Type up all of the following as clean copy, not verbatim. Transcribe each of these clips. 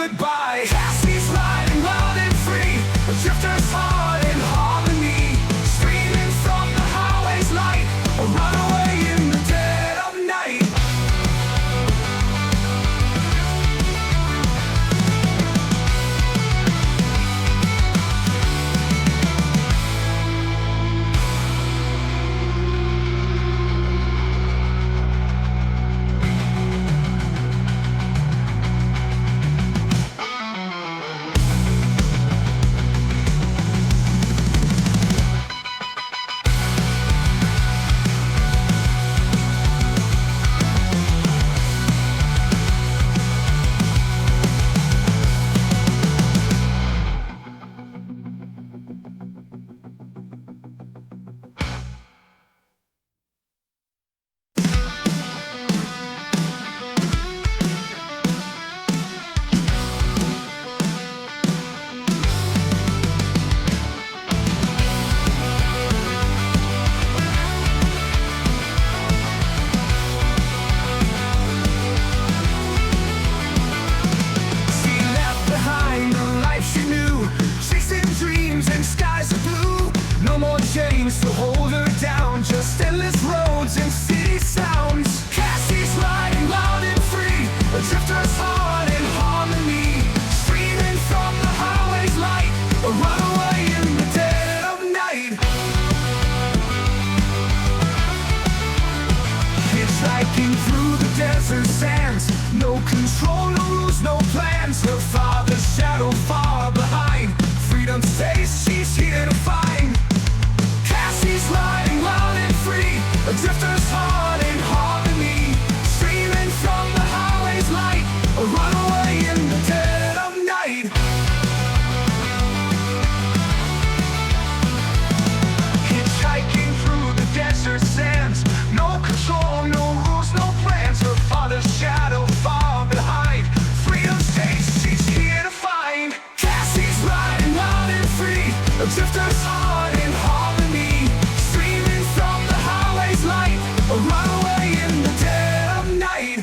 goodbye. Cassie's riding loud and free, a drifter's heart in harmony, streaming from the highway's light, a runaway in the dead of night. To hold her down, just endless roads and city sounds. Cassie's riding loud and free, a drifter's heart in harmony, streaming from the highway's light, a runaway in the dead of night. Hitchhiking through the desert sands, no control, no rules, no plans. Her father's shadow far behind, freedom's taste she's here to find. Cassie's riding loud and free, a drifter's heart in harmony, streaming from the highway's light, a runaway in the dead of night. Hitchhiking through the desert sands, no control, no rules, no plans. Her father's shadow far behind, freedom's taste she's here to find. Cassie's riding loud and free, a drifter's heart in harmony, streaming from the highway's light, a runaway in the dead of night.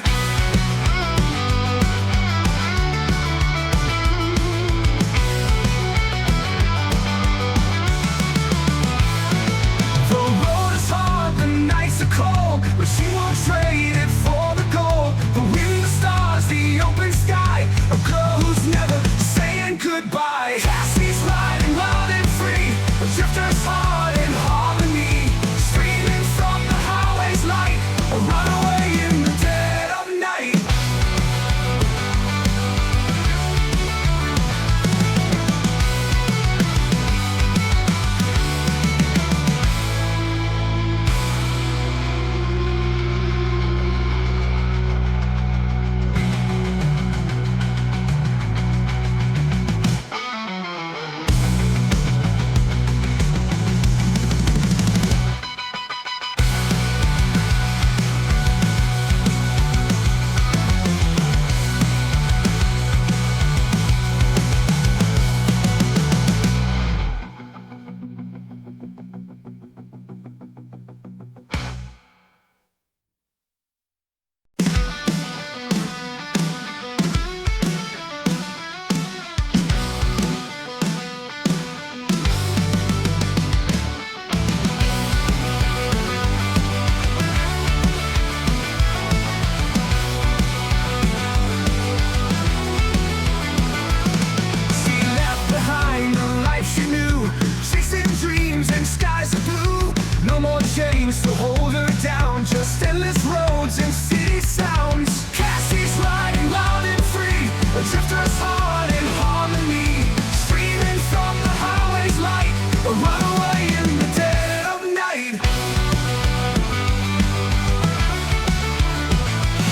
The road is hard, the nights are cold, but she won't trade it for the gold. The wind, the stars, the open sky, a girl who's never saying goodbye. Cassie's riding loud and free, a drifter's heart in harmony, streaming from the highway's light, a runaway in the dead of night. To hold her down, just endless roads and city sounds. Cassie's riding loud and free, a drifter's heart in harmony, streaming from the highway's light, a runaway in the dead of night.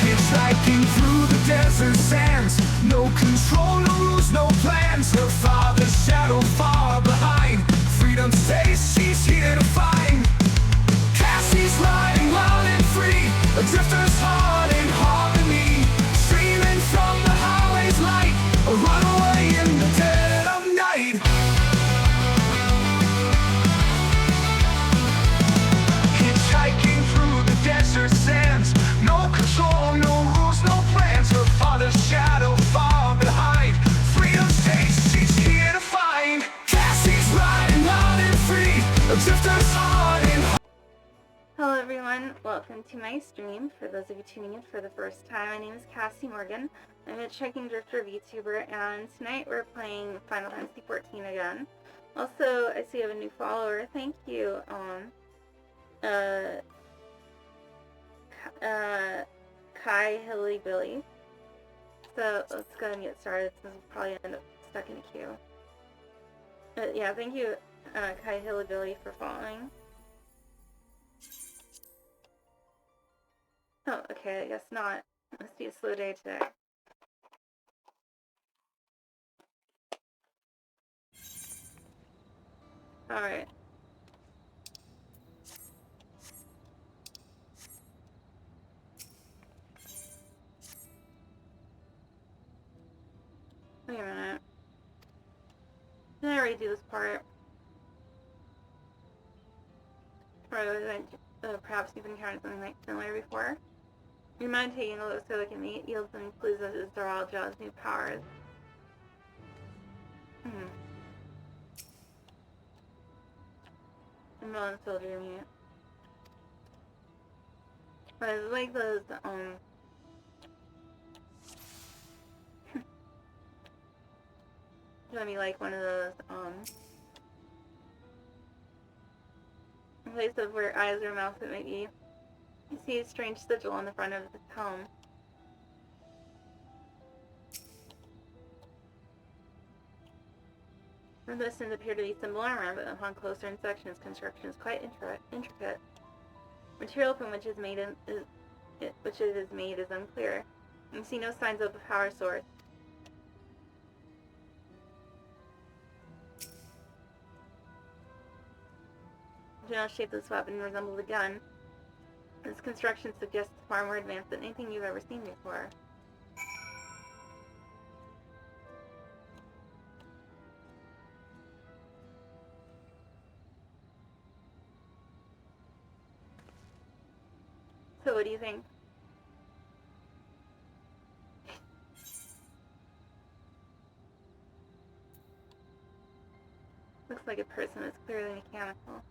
Hitchhiking through the desert sands, no control, no rules, no plans. Her father's shadow far behind, freedom's taste she's here to find. Cassie's riding loud and free, a drifter's heart in harmony, streaming from the highway's light, a runaway in the dead of night. Hitchhiking through the desert sands, no control, no rules, no plans. Her father's shadow far behind, welcome to my stream. For those of you tuning in for the first time, my name is Cassie Morgan. I'm a Checking Drifter VTuber, and tonight we're playing Final Fantasy XIV again. Also, I see you have a new follower. Thank you, Kai Hilly Billy. So let's go ahead and get started since we'll probably end up stuck in a queue. Yeah, thank you, Kai Hilly Billy, for following. Oh, okay, I guess not. Must be a slow day today. Alright. Wait a minute. Did I already do this part? Or perhaps you've encountered something like similar before? Your mind taking a look so it can yield some clues as Doral draws new powers. I'm not filter mute. But it's like those, it's gonna be like one of those, places where eyes or mouth that maybe you see a strange sigil on the front of the helm. From the distance appear to be simple armor, but upon closer inspection, its construction is quite intricate. Material from which it is made is unclear. You see no signs of a power source. The general shape of this weapon resembles a gun. Its construction suggests far more advanced than anything you've ever seen before. So what do you think? Looks like a person is clearly mechanical.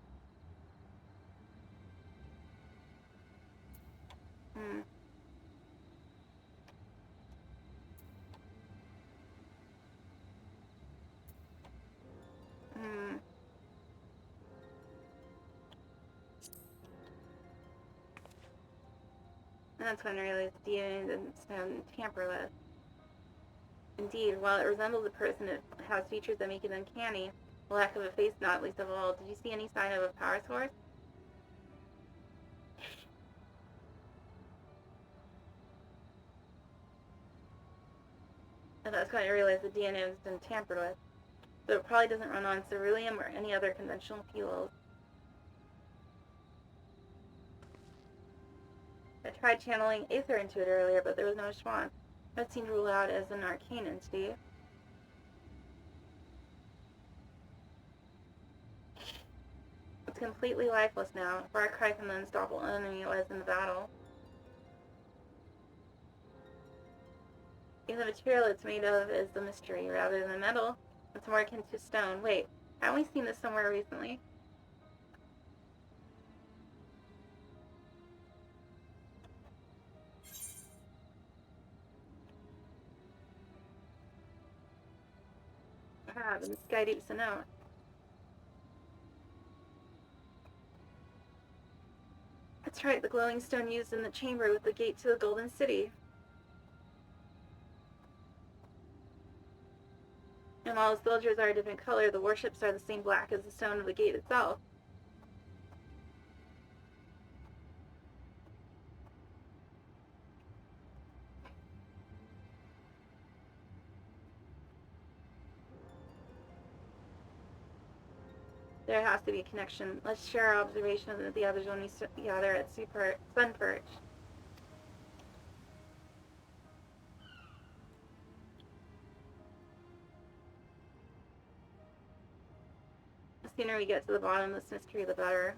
That's when I realized the DNA didn't sound tamper with. Indeed, while it resembles a person, it has features that make it uncanny. The lack of a face not least of all. Did you see any sign of a power source? And that's when I realized the DNA has been tampered with. So it probably doesn't run on ceruleum or any other conventional fuels. I tried channeling Aether into it earlier, but there was no response. That seemed to rule out as an arcane entity. It's completely lifeless now, a far cry from the unstoppable enemy it was in the battle. Even the material it's made of is the mystery, rather than metal. It's more akin to stone. Wait, haven't we seen this somewhere recently? Ah, the sky deeps a note. That's right, the glowing stone used in the chamber with the gate to the Golden City. And while the soldiers are a different color, the warships are the same black as the stone of the gate itself. There has to be a connection. Let's share our observations with the others when we gather at Sunperch. The sooner we get to the bottom of this mystery, the better.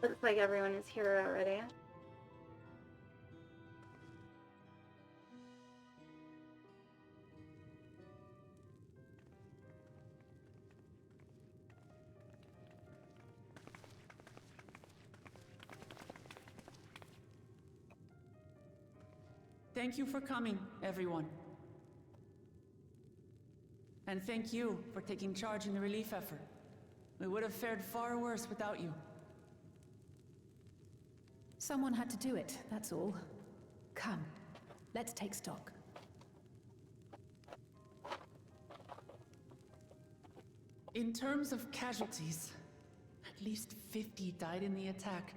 Looks like everyone is here already. Thank you for coming, everyone. And thank you for taking charge in the relief effort. We would have fared far worse without you. Someone had to do it, that's all. Come, let's take stock. In terms of casualties, at least 50 died in the attack.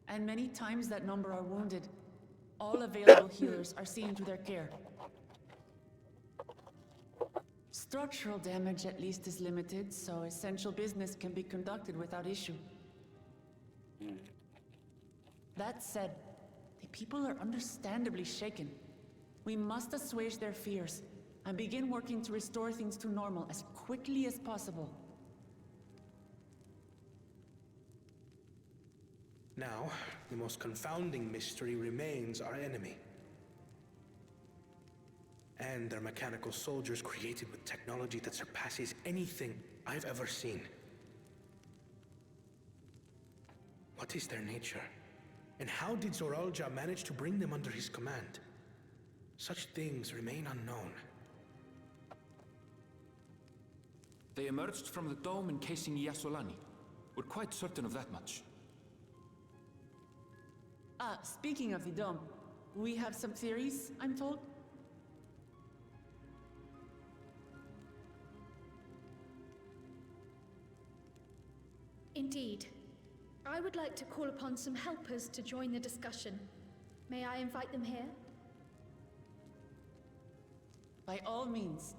And many times that number are wounded. All available healers are seen to their care. Structural damage at least is limited, so essential business can be conducted without issue. That said, the people are understandably shaken. We must assuage their fears and begin working to restore things to normal as quickly as possible. Now, the most confounding mystery remains our enemy. And their mechanical soldiers created with technology that surpasses anything I've ever seen. What is their nature? And how did Zoralja manage to bring them under his command? Such things remain unknown. They emerged from the dome encasing Yasolani. We're quite certain of that much. Speaking of the dome, we have some theories, I'm told. Indeed. I would like to call upon some helpers to join the discussion. May I invite them here? By all means.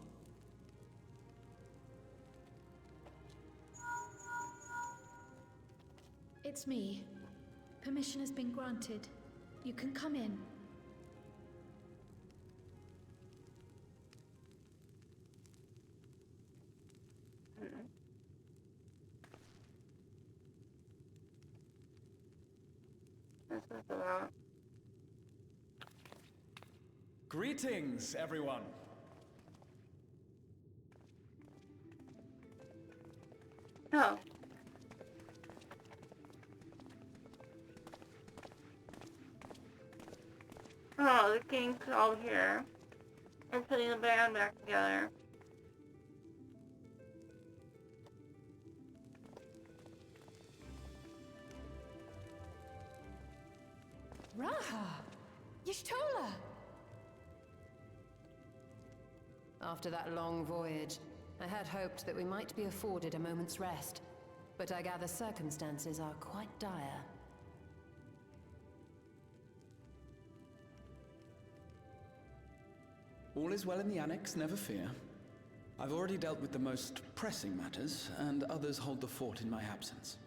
It's me. Permission has been granted. You can come in. This is about. Greetings, everyone. Oh. Oh, the king's all here. We're putting the band back together. Raha! Y'shtola! After that long voyage, I had hoped that we might be afforded a moment's rest. But I gather circumstances are quite dire. All is well in the Annex, never fear. I've already dealt with the most pressing matters, and others hold the fort in my absence.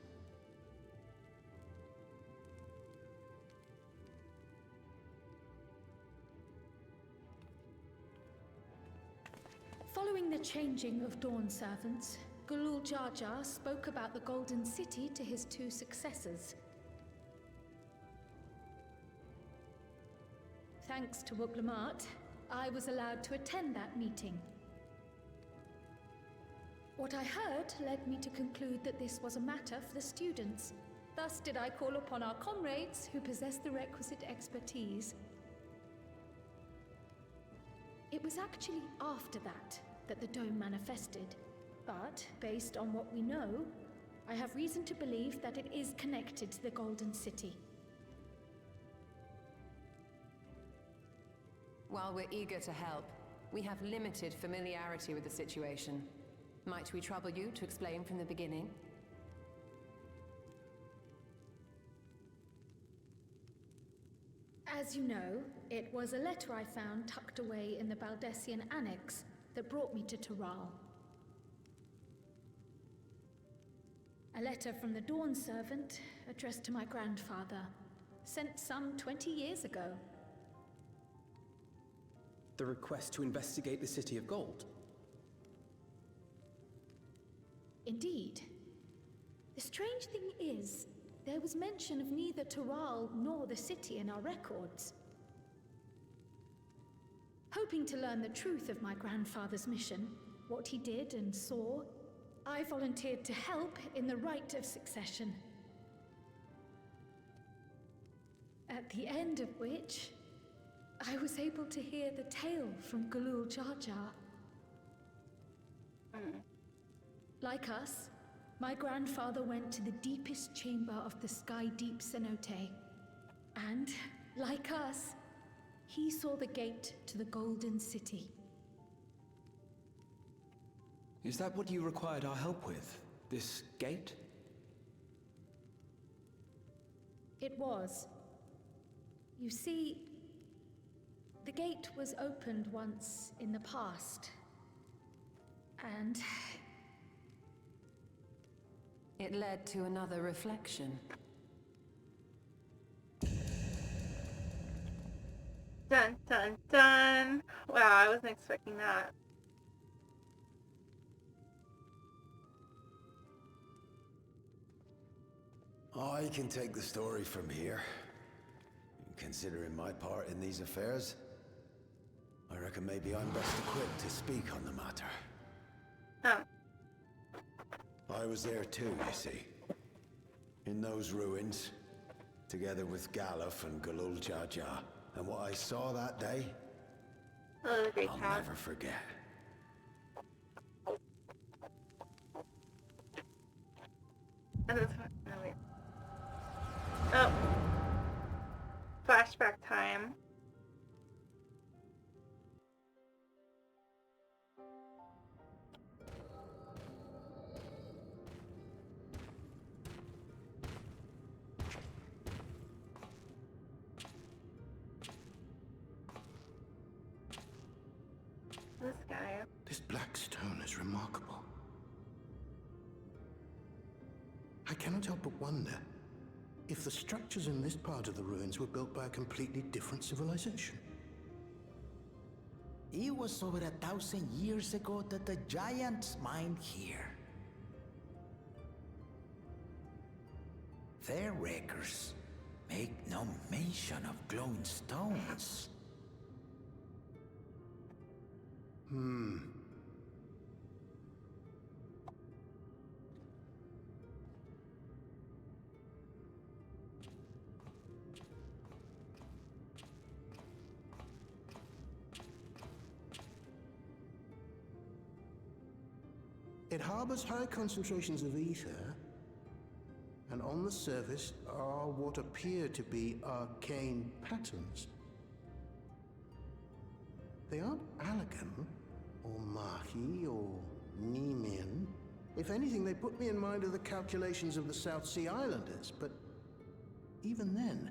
Following the changing of Dawn servants, Gulul Jar Jar spoke about the Golden City to his two successors. Thanks to Wuglamat, I was allowed to attend that meeting. What I heard led me to conclude that this was a matter for the students. Thus did I call upon our comrades who possess the requisite expertise. It was actually after that the dome manifested. But, based on what we know, I have reason to believe that it is connected to the Golden City. While we're eager to help, we have limited familiarity with the situation. Might we trouble you to explain from the beginning? As you know, it was a letter I found tucked away in the Baldessian Annex that brought me to Tural. A letter from the Dawn servant, addressed to my grandfather, sent some 20 years ago. The request to investigate the City of Gold? Indeed. The strange thing is, there was mention of neither Tural nor the city in our records. Hoping to learn the truth of my grandfather's mission, what he did and saw, I volunteered to help in the rite of succession. At the end of which, I was able to hear the tale from Galul Jar Jar. Like us, my grandfather went to the deepest chamber of the Sky Deep Cenote. And, like us, he saw the gate to the Golden City. Is that what you required our help with? This gate? It was. You see, the gate was opened once in the past. And It led to another reflection. Dun dun dun. Wow, I wasn't expecting that. I can take the story from here. Considering my part in these affairs, I reckon maybe I'm best equipped to speak on the matter. Oh. I was there too, you see. In those ruins, together with Galuf and Galul Jar Jar. And what I saw that day, Hello, great I'll cat. never forget. And this one, no wait. Oh. Flashback time. This guy. This black stone is remarkable. I cannot help but wonder if the structures in this part of the ruins were built by a completely different civilization. It was over 1,000 years ago that the giants mined here. Their records make no mention of glowing stones. It harbors high concentrations of ether, and on the surface are what appear to be arcane patterns. They aren't Allegan, or Mahi, or Nemean. If anything, they put me in mind of the calculations of the South Sea Islanders, but even then...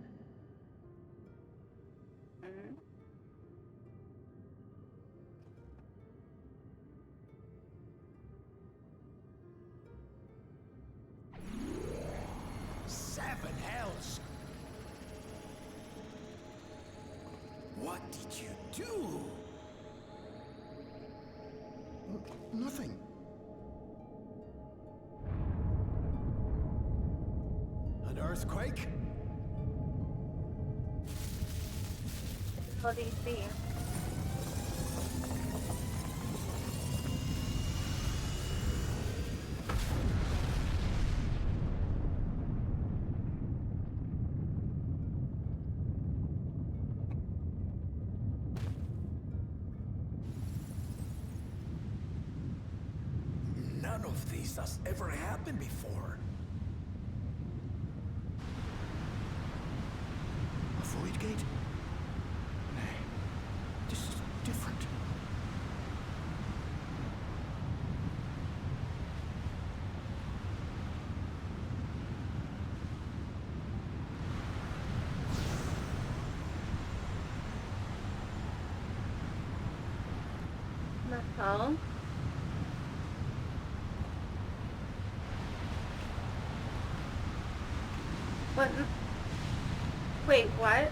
Seven hells! What did you do? Nothing. An earthquake? What do you see? None of this has ever happened before. A void gate? Nay, this is different. The hell? What? Wait, what?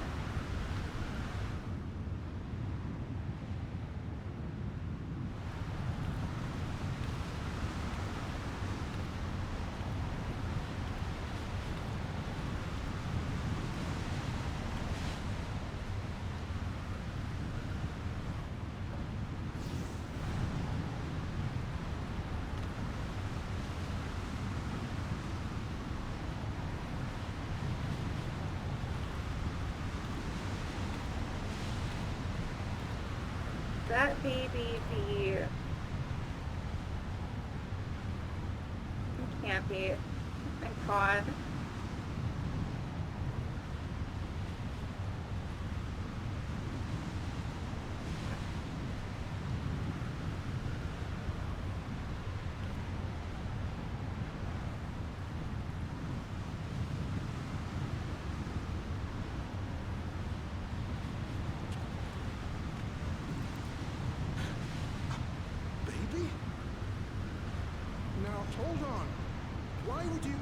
see the... It can't be. My god. Baby? Now, hold on. Why would you...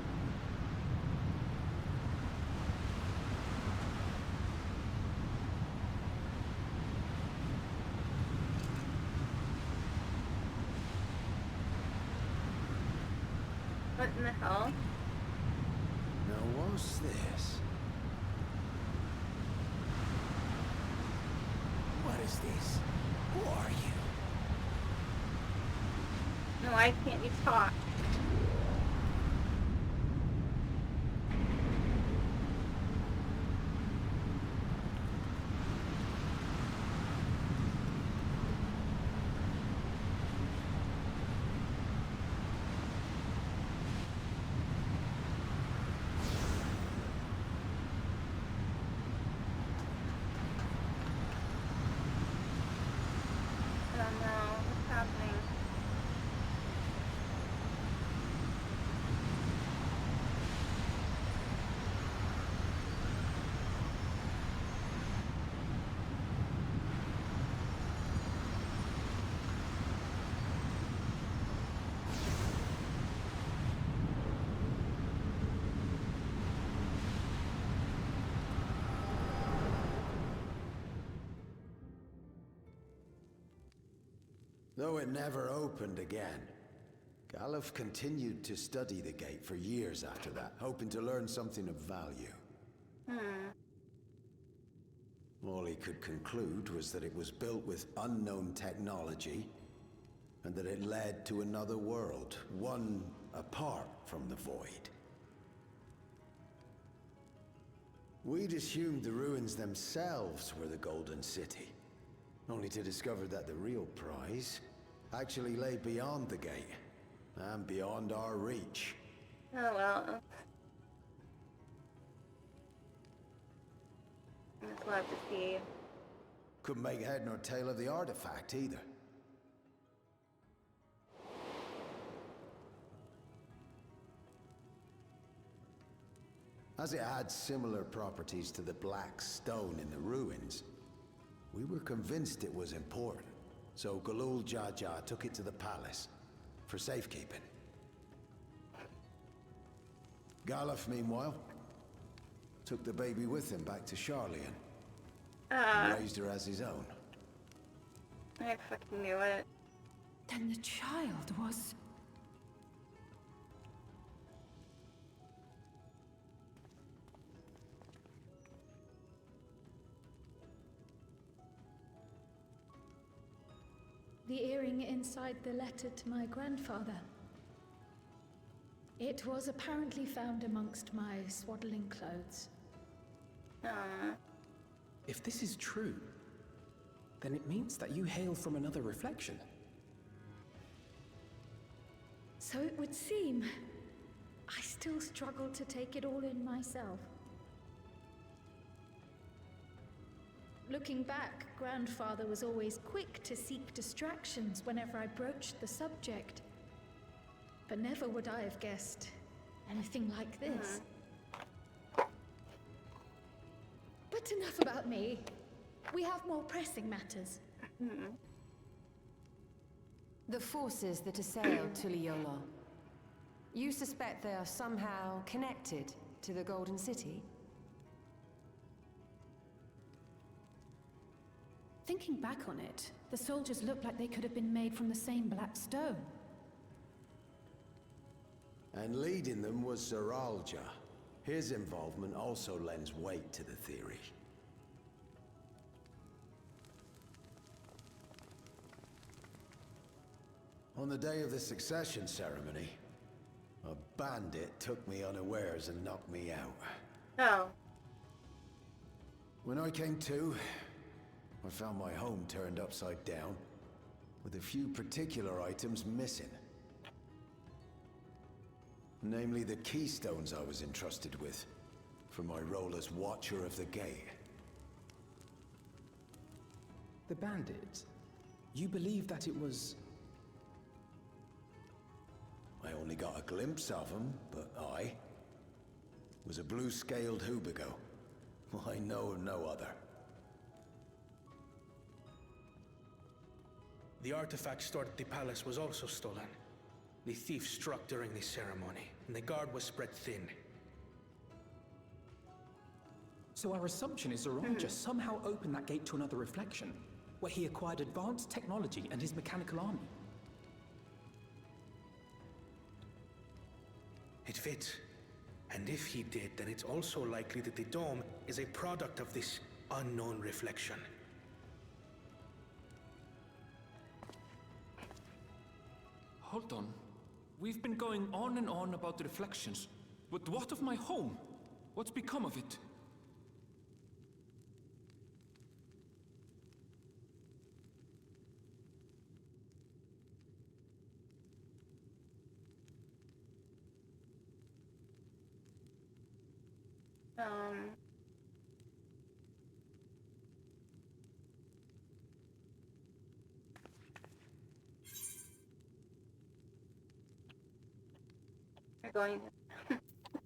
What in the hell? Now what's this? What is this? Who are you? No, why can't you talk? I don't know what's happening. Though it never opened again, Galuf continued to study the gate for years after that, hoping to learn something of value. All he could conclude was that it was built with unknown technology, and that it led to another world, one apart from the Void. We'd assumed the ruins themselves were the Golden City, only to discover that the real prize actually lay beyond the gate, and beyond our reach. Oh well. I just love to see. Couldn't make head nor tail of the artifact either. As it had similar properties to the black stone in the ruins, we were convinced it was important. So Galul Jaja took it to the palace for safekeeping. Galuf, meanwhile, took the baby with him back to Charlian and raised her as his own. I fucking knew it. Then the child was... The earring inside the letter to my grandfather. It was apparently found amongst my swaddling clothes. If this is true, then it means that you hail from another reflection. So it would seem. I still struggle to take it all in myself. Looking back, Grandfather was always quick to seek distractions whenever I broached the subject. But never would I have guessed anything like this. But enough about me. We have more pressing matters. The forces that assailed Tuliyola. You suspect they are somehow connected to the Golden City? Thinking back on it, the soldiers looked like they could have been made from the same black stone. And leading them was Zeralja. His involvement also lends weight to the theory. On the day of the succession ceremony, a bandit took me unawares and knocked me out. Oh. When I came to, I found my home turned upside down, with a few particular items missing. Namely the keystones I was entrusted with, for my role as Watcher of the Gate. The bandit. You believe that it was... I only got a glimpse of him, but I was a blue-scaled Hubigo. I know of no other. The artifact stored at the palace was also stolen. The thief struck during the ceremony, and the guard was spread thin. So our assumption is Zoranja somehow opened that gate to another reflection, where he acquired advanced technology and his mechanical army. It fits. And if he did, then it's also likely that the dome is a product of this unknown reflection. Hold on. We've been going on and on about the reflections. But what of my home? What's become of it? You're going. This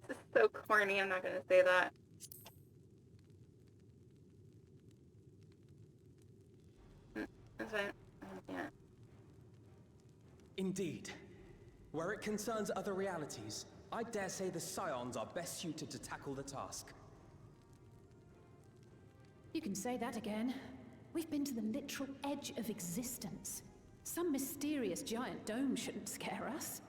is so corny. I'm not gonna say that. That's fine. I can't. Indeed. Where it concerns other realities, I dare say the Scions are best suited to tackle the task. You can say that again. We've been to the literal edge of existence. Some mysterious giant dome shouldn't scare us.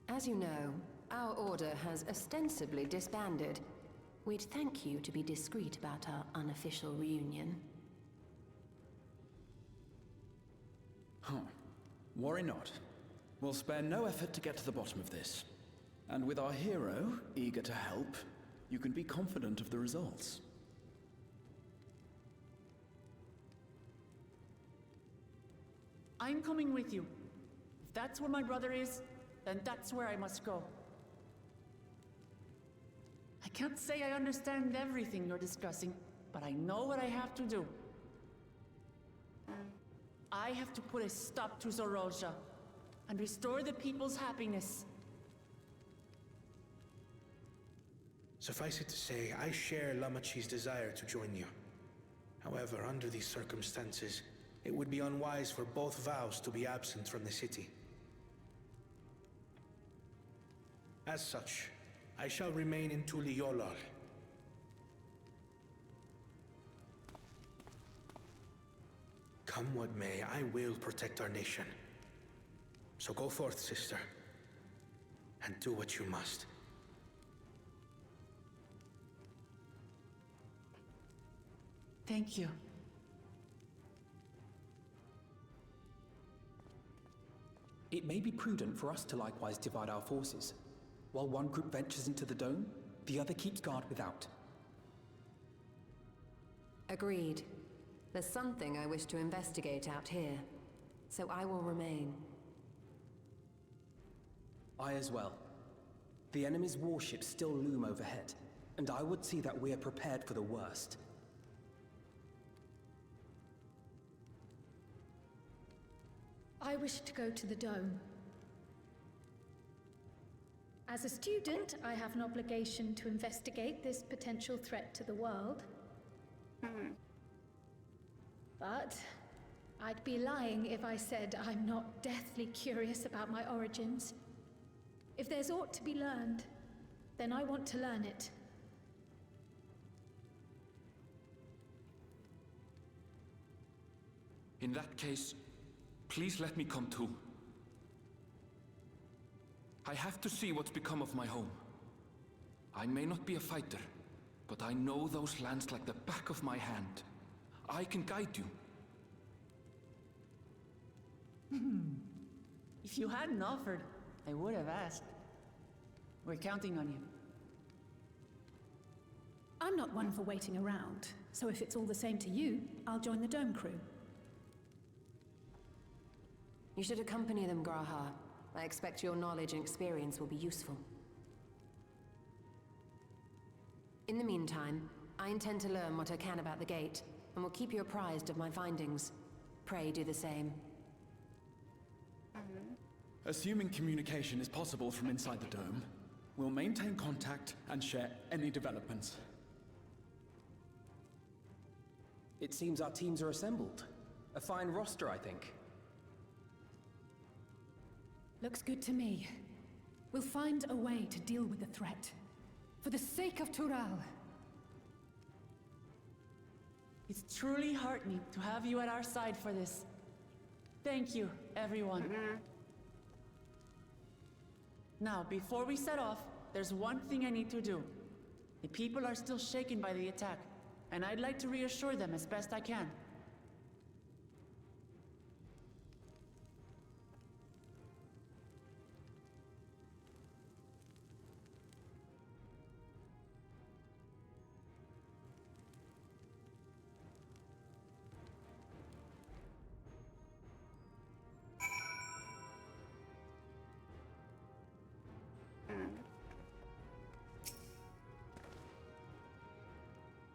As you know, our order has ostensibly disbanded. We'd thank you to be discreet about our unofficial reunion. Huh. Worry not. We'll spare no effort to get to the bottom of this. And with our hero eager to help, you can be confident of the results. I'm coming with you. If that's where my brother is, then that's where I must go. I can't say I understand everything you're discussing, but I know what I have to do. I have to put a stop to Zoranja and restore the people's happiness. Suffice it to say, I share Lamachi's desire to join you. However, under these circumstances, it would be unwise for both vows to be absent from the city. As such, I shall remain in Tuliolal. Come what may, I will protect our nation. So go forth, sister, and do what you must. Thank you. It may be prudent for us to likewise divide our forces. While one group ventures into the dome, the other keeps guard without. Agreed. There's something I wish to investigate out here, so I will remain. I as well. The enemy's warships still loom overhead, and I would see that we are prepared for the worst. I wish to go to the dome. As a student, I have an obligation to investigate this potential threat to the world. But I'd be lying if I said I'm not deathly curious about my origins. If there's aught to be learned, then I want to learn it. In that case, please let me come too. I have to see what's become of my home. I may not be a fighter, but I know those lands like the back of my hand. I can guide you. If you hadn't offered, I would have asked. We're counting on you. I'm not one for waiting around, so if it's all the same to you, I'll join the Dome crew. You should accompany them, Graha. I expect your knowledge and experience will be useful. In the meantime, I intend to learn what I can about the gate, and will keep you apprised of my findings. Pray do the same. Assuming communication is possible from inside the dome, we'll maintain contact and share any developments. It seems our teams are assembled. A fine roster, I think. Looks good to me. We'll find a way to deal with the threat. For the sake of Tural. It's truly heartening to have you at our side for this. Thank you, everyone. Now, before we set off, there's one thing I need to do. The people are still shaken by the attack, and I'd like to reassure them as best I can.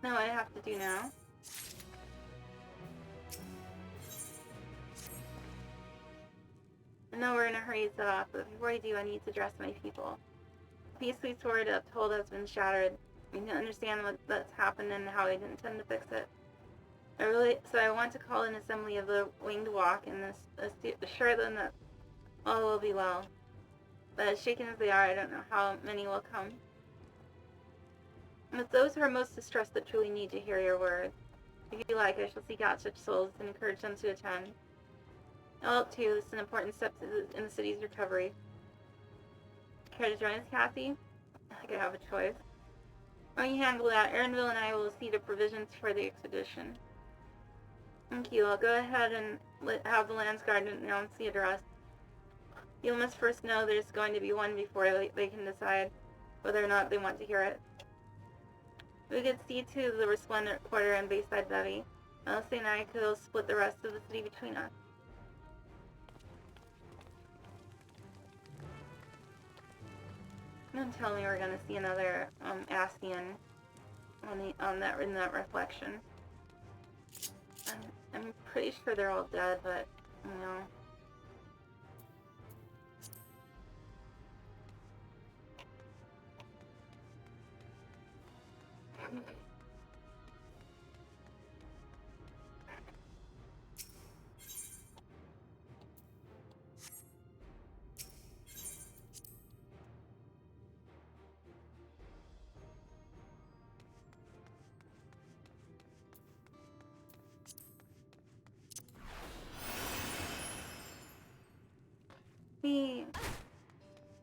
Know what I have to do now. I know we're in a hurry to set off, but before I do, I need to address my people. The peace we swore to uphold has been shattered. We need to understand that's happened and how they didn't intend to fix it. So I want to call an assembly of the Winged Walk and assure them that all will be well. But as shaken as they are, I don't know how many will come. And it's those who are most distressed that truly need to hear your words. If you like, I shall seek out such souls and encourage them to attend. I'll help too. This is an important step in the city's recovery. Care to join us, Kathy? I think I have a choice. Why don't you handle that? Erinville and I will see to provisions for the expedition. Thank you. I'll go ahead and have the Landsguard announce the address. You must first know there's going to be one before they can decide whether or not they want to hear it. We could see to the Resplendent Quarter and Bayside Levy. Elsie and I could split the rest of the city between us. Don't tell me we're gonna see another Ascian in that reflection. I'm pretty sure they're all dead, but you know.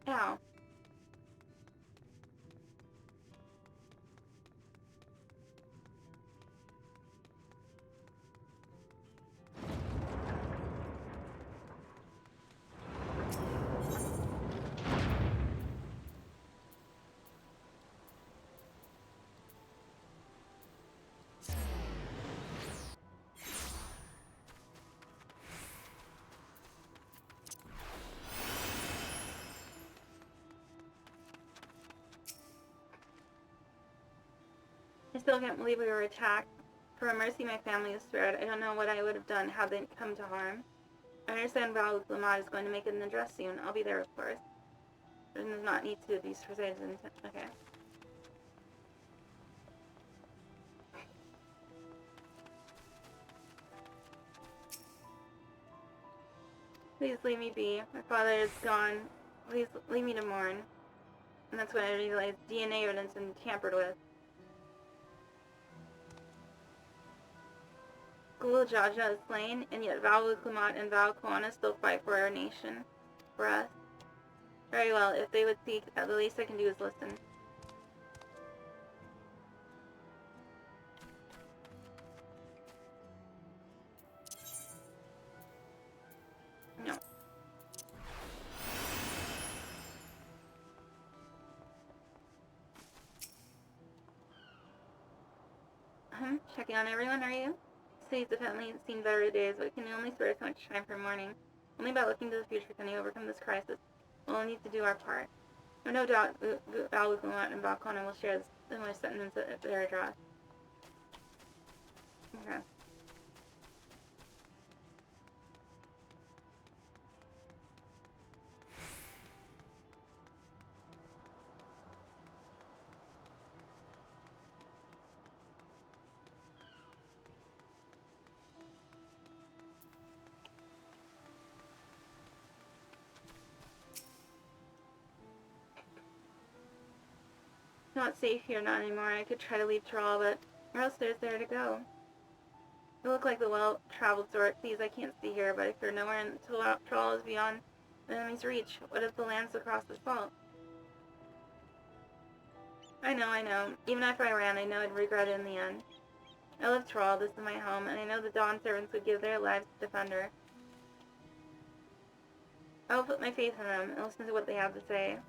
Ow. I still can't believe we were attacked. For a mercy my family was spared. I don't know what I would have done had they come to harm. I understand Val Lamont is going to make an address soon. I'll be there, of course. It does not need to be precise. Okay. Please leave me be. My father is gone. Please leave me to mourn. And that's when I realized DNA evidence had been tampered with. Gul Jaja is slain, and yet Val Lamont and Val Kuana still fight for our nation. For us. Very well, if they would seek, the least I can do is listen. No. Checking on everyone, are you? City's definitely seen better days, but can you only spare so much time for mourning? Only by looking to the future can you overcome this crisis. We'll need to do our part. No doubt, Alukumat and Balkona will share similar sentiments at their address. Okay. Not safe here, not anymore. I could try to leave Tyrol, but where else is there to go? You look like the well-traveled sort. Please, I can't stay here, but if you're nowhere until Tyrol is beyond the enemy's reach, what if the lands across the fault? I know. Even if I ran, I know I'd regret it in the end. I love Tyrol, this is my home, and I know the Dawn servants would give their lives to defend her. I will put my faith in them and listen to what they have to say.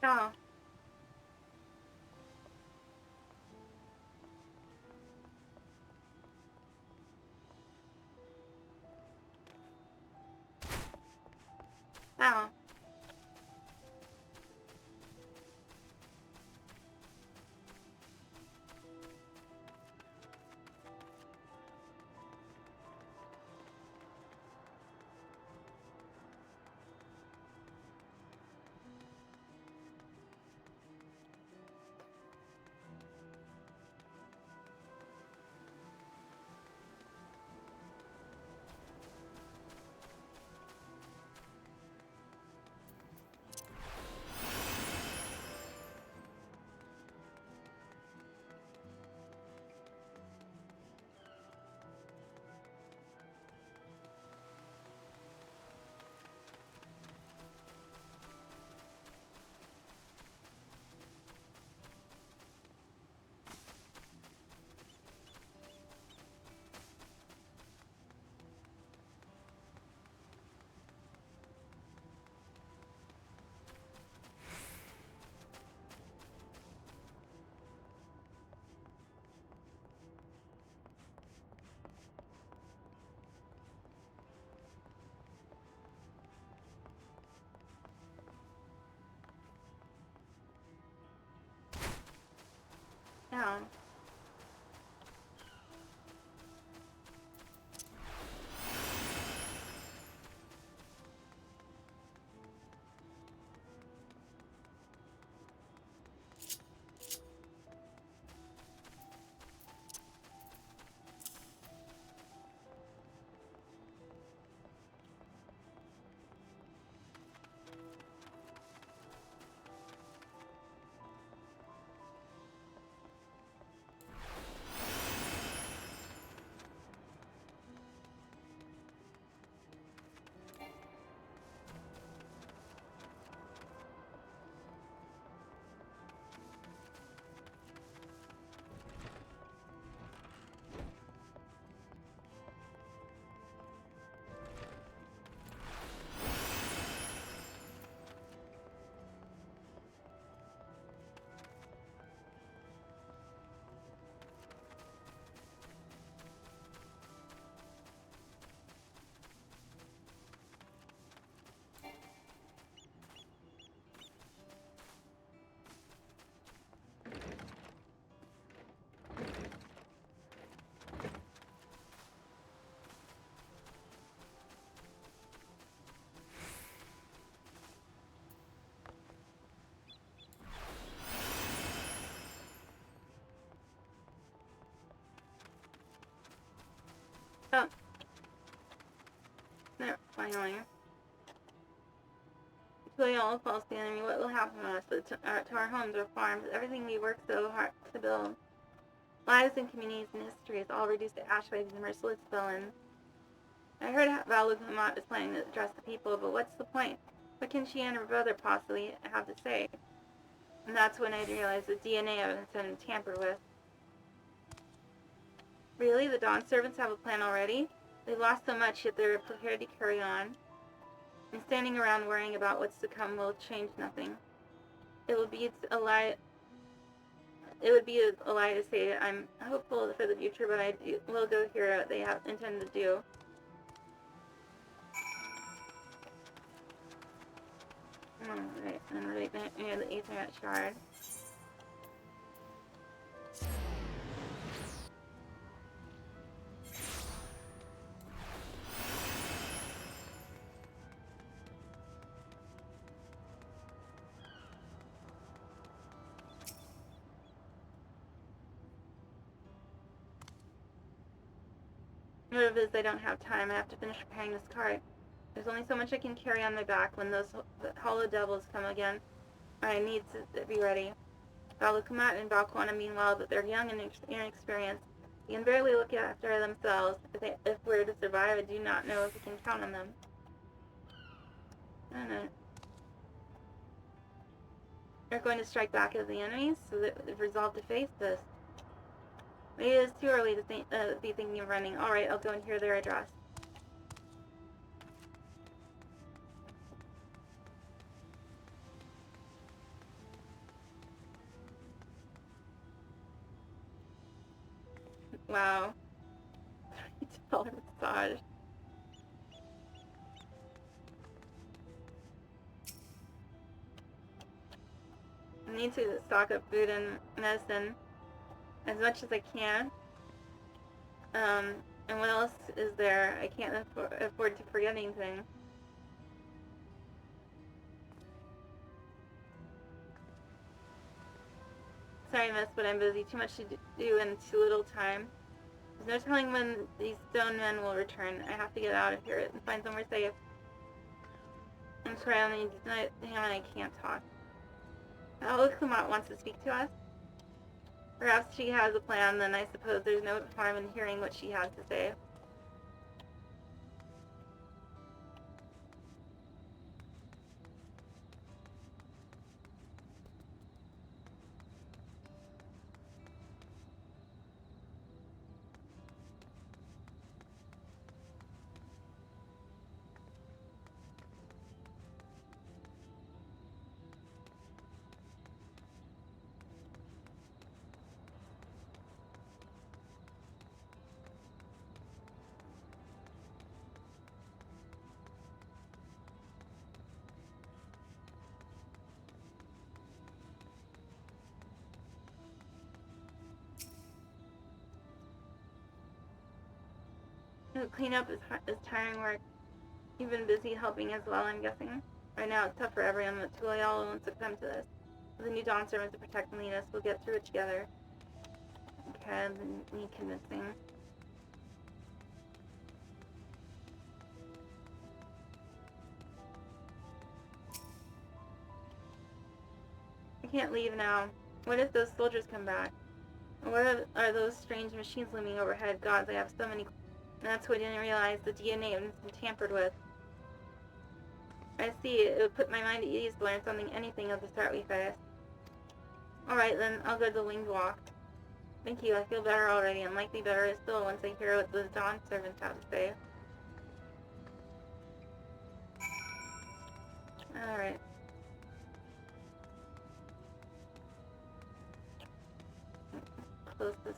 Oh. Oh. Oh. Oh. There, finally. Loyal falls to the enemy. What will happen to us? To our homes, our farms, everything we work so hard to build. Lives and communities and histories all reduced to ash by these merciless villains. I heard Valukamat is planning to address the people, but what's the point? What can she and her brother possibly have to say? And that's when I realized the DNA evidence had been tampered with. Really? The Dawn servants have a plan already? They've lost so much, yet they're prepared to carry on. And standing around worrying about what's to come will change nothing. It would be a lie. It would be a lie to say I'm hopeful for the future, but I will go hear what they have intended to do. Alright, and right near the Ethernet shard. Note is I don't have time. I have to finish preparing this cart. There's only so much I can carry on my back when those hollow devils come again. I need to be ready. Valukamat and Valkwana, meanwhile, but they're young and inexperienced. They can barely look after themselves. If we're to survive, I do not know if we can count on them. I don't know. They're going to strike back at the enemies, so that they've resolved to face this. Maybe it's too early to be thinking of running. Alright, I'll go and hear their address. Wow. $30 massage. I need to stock up food and medicine as much as I can. And what else is there? I can't afford to forget anything. Sorry, miss, but I'm busy. Too much to do in too little time. There's no telling when these stone men will return. I have to get out of here and find somewhere safe. I'm sorry, I need to hang on, I can't talk. Valukamat wants to speak to us. Perhaps she has a plan, then I suppose there's no harm in hearing what she has to say. Cleanup is tiring work. You've been busy helping as well, I'm guessing. Right now it's tough for everyone, but Tulayala won't succumb to this. With the new Dawn servants to protect and lead us, we'll get through it together. Okay, need convincing. I can't leave now. What if those soldiers come back? What are those strange machines looming overhead? Gods, I have so many. And that's what I didn't realize. The DNA has been tampered with. I see. It would put my mind at ease to learn anything of the threat we face. Alright then, I'll go to the winged walk. Thank you, I feel better already, and likely better still once I hear what the Dawn servants have to say. Alright. Close this.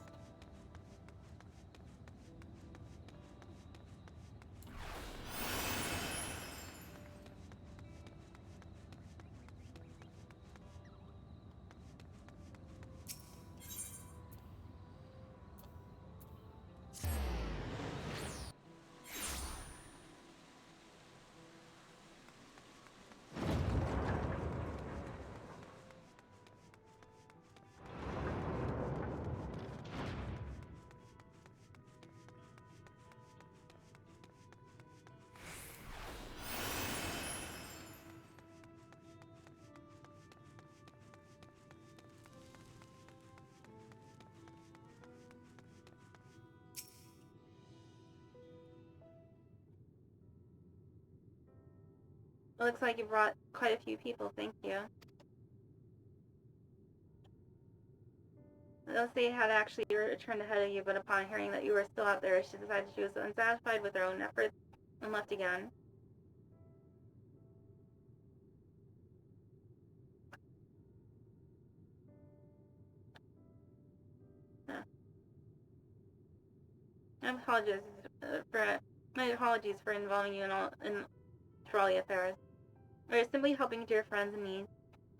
It looks like you brought quite a few people, thank you. Elsie had actually returned ahead of you, but upon hearing that you were still out there, she decided she was unsatisfied with her own efforts and left again. My apologies for involving you in trolley affairs. We are simply helping dear friends in need.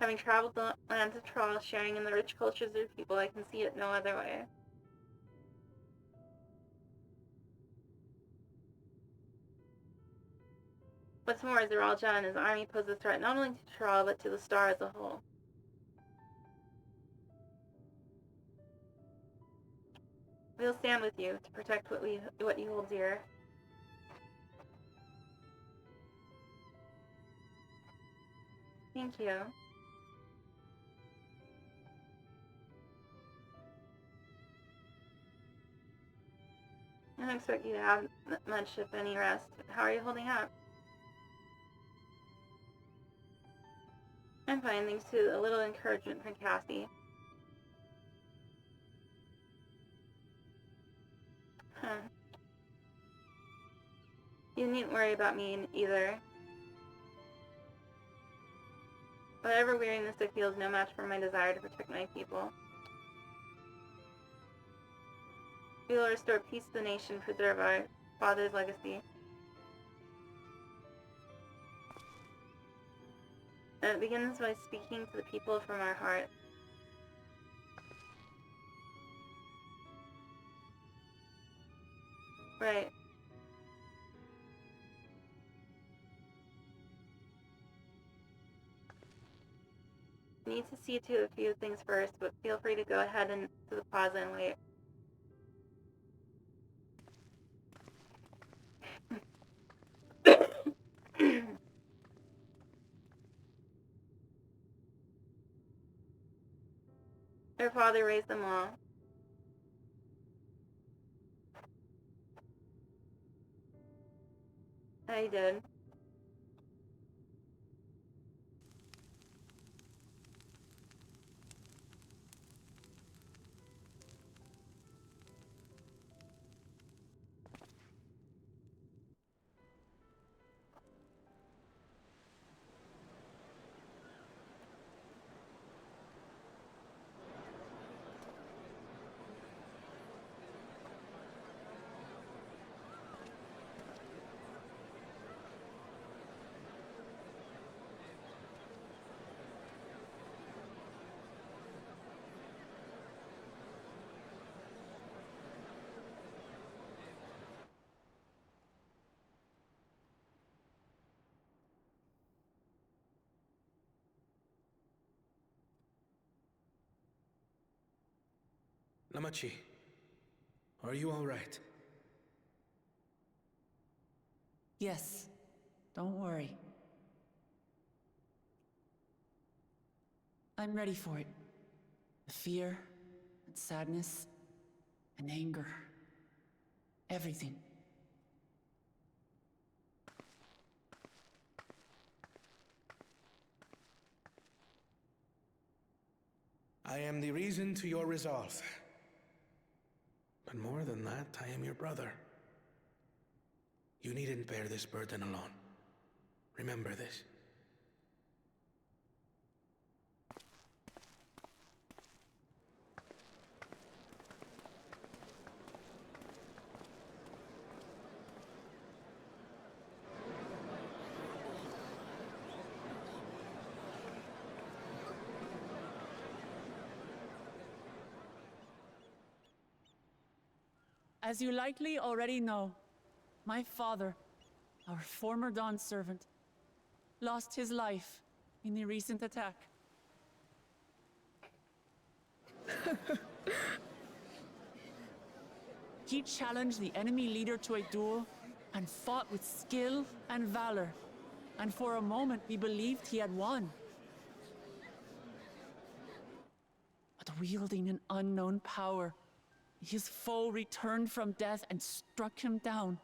Having traveled the lands of Troll, sharing in the rich cultures of their people, I can see it no other way. What's more, Zeralja and his army pose a threat not only to Troll, but to the star as a whole. We'll stand with you to protect what you hold dear. Thank you. I don't expect you to have much, if any, rest. How are you holding up? I'm fine, thanks to a little encouragement from Cassie. Huh. You needn't worry about me either. Whatever weariness I feel is no match for my desire to protect my people. We will restore peace to the nation, preserve our father's legacy. It begins by speaking to the people from our heart. Right. I need to see to a few things first, but feel free to go ahead and to the plaza and wait. Their father raised them all. I did. Lamachi, are you all right? Yes, don't worry. I'm ready for it. The fear, and sadness, and anger. Everything. I am the reason to your resolve. But more than that, I am your brother. You needn't bear this burden alone. Remember this. As you likely already know, my father, our former Dawn servant, lost his life in the recent attack. He challenged the enemy leader to a duel and fought with skill and valor, and for a moment we believed he had won. But wielding an unknown power, his foe returned from death and struck him down.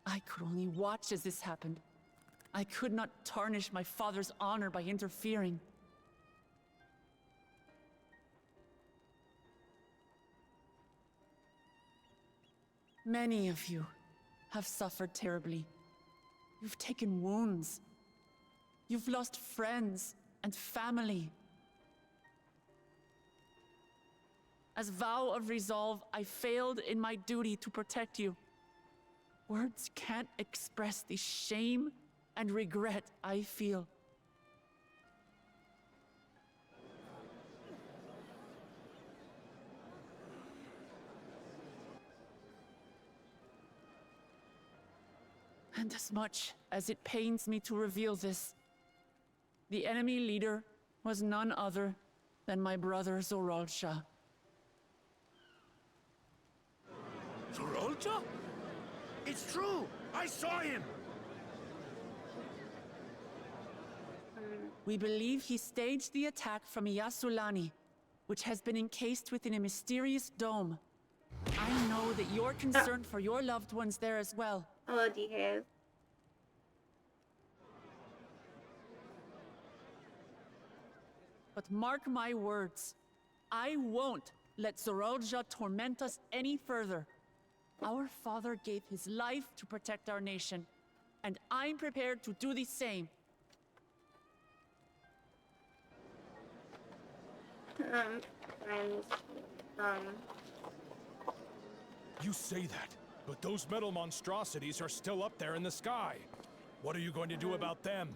I could only watch as this happened. I could not tarnish my father's honor by interfering. Many of you have suffered terribly. You've taken wounds. You've lost friends and family. As vow of resolve, I failed in my duty to protect you. Words can't express the shame and regret I feel. And as much as it pains me to reveal this, the enemy leader was none other than my brother Zoralsha. Zoralsha? It's true! I saw him! We believe he staged the attack from Yasulani, which has been encased within a mysterious dome. I know that you're concerned for your loved ones there as well. Hello, DKs. But mark my words, I won't let Zoralsha torment us any further. Our father gave his life to protect our nation, and I'm prepared to do the same. You say that, but those metal monstrosities are still up there in the sky. What are you going to do about them?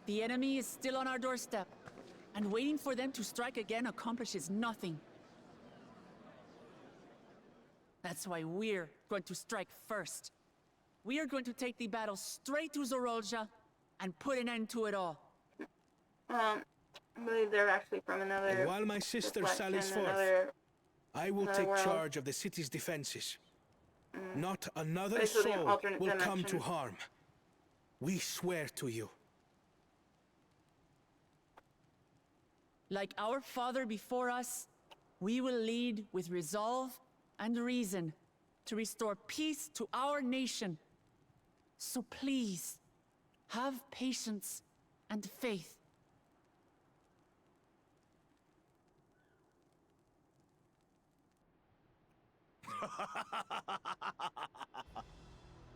The enemy is still on our doorstep, and waiting for them to strike again accomplishes nothing. That's why we're going to strike first. We are going to take the battle straight to Zoralsha and put an end to it all. I believe they're actually from another. And while my sister sallies forth, I will take charge of the city's defenses. Not another Basically an soul alternate will come dimension. to harm. We swear to you. Like our father before us, we will lead with resolve and reason to restore peace to our nation. So please, have patience and faith.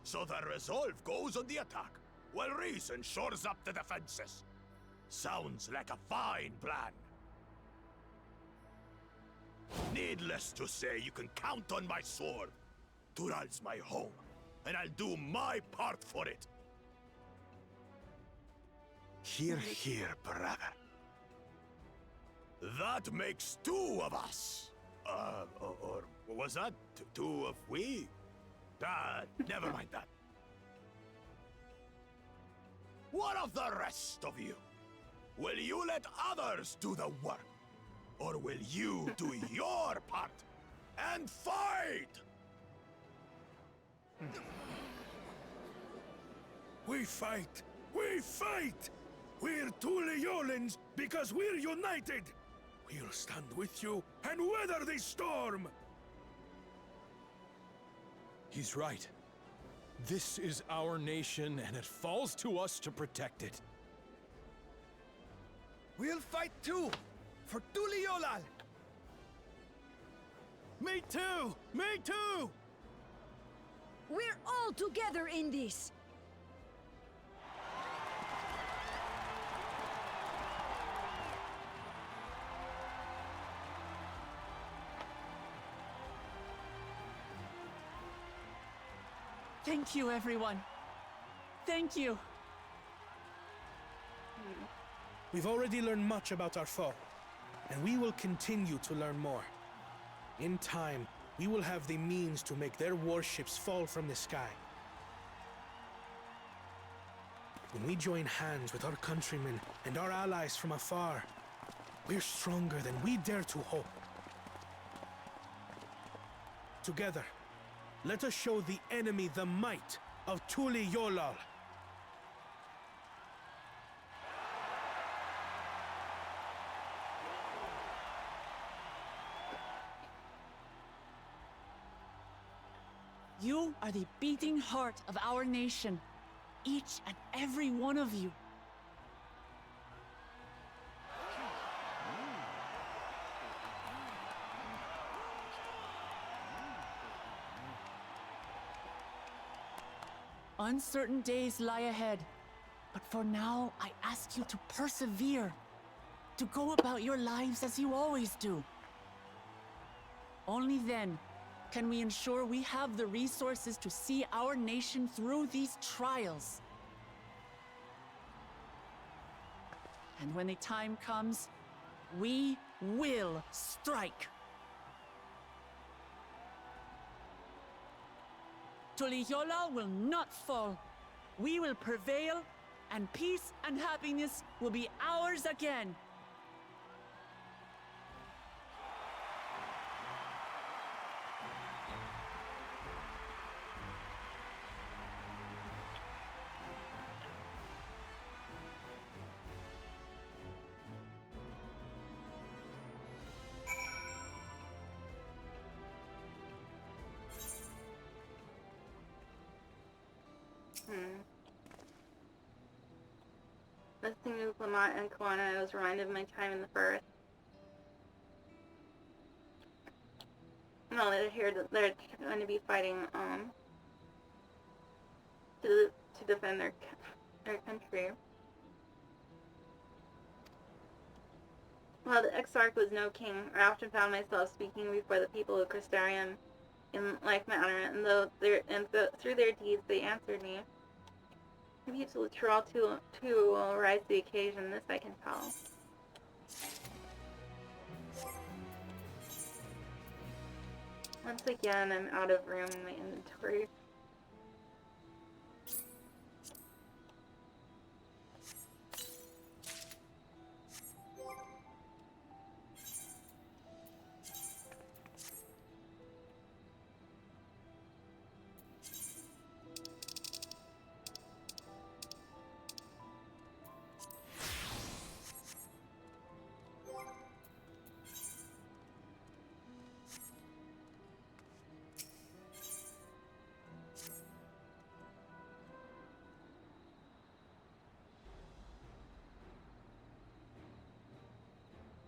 So the resolve goes on the attack, while reason shores up the defenses. Sounds like a fine plan. Needless to say, you can count on my sword. Tural's my home, and I'll do my part for it. Hear, hear, brother. That makes two of us. Or was that two of we? Never mind that. What of the rest of you? Will you let others do the work? Or will you do your part and fight? We fight! We fight! We're two Leolans because we're united! We'll stand with you and weather this storm! He's right. This is our nation, and it falls to us to protect it. We'll fight too! For Tuliolal! Me too! Me too! We're all together in this! Thank you, everyone. Thank you. We've already learned much about our foe, and we will continue to learn more. In time, we will have the means to make their warships fall from the sky. When we join hands with our countrymen and our allies from afar, we're stronger than we dare to hope. Together, let us show the enemy the might of Tuli-Yolal. You are the beating heart of our nation. Each and every one of you. Uncertain days lie ahead, but for now, I ask you to persevere, to go about your lives as you always do. Only then can we ensure we have the resources to see our nation through these trials. And when the time comes, we will strike. Tuli-Yolal will not fall. We will prevail, and peace and happiness will be ours again. Listening to Lamont and Kwana, I was reminded of my time in the Firth. No, they're here. They're going to be fighting to defend their country. While the Exarch was no king, I often found myself speaking before the people of Crystarium in like manner, and through their deeds they answered me. Maybe it's literal too will rise to the occasion. This I can tell. Once again, I'm out of room in my inventory.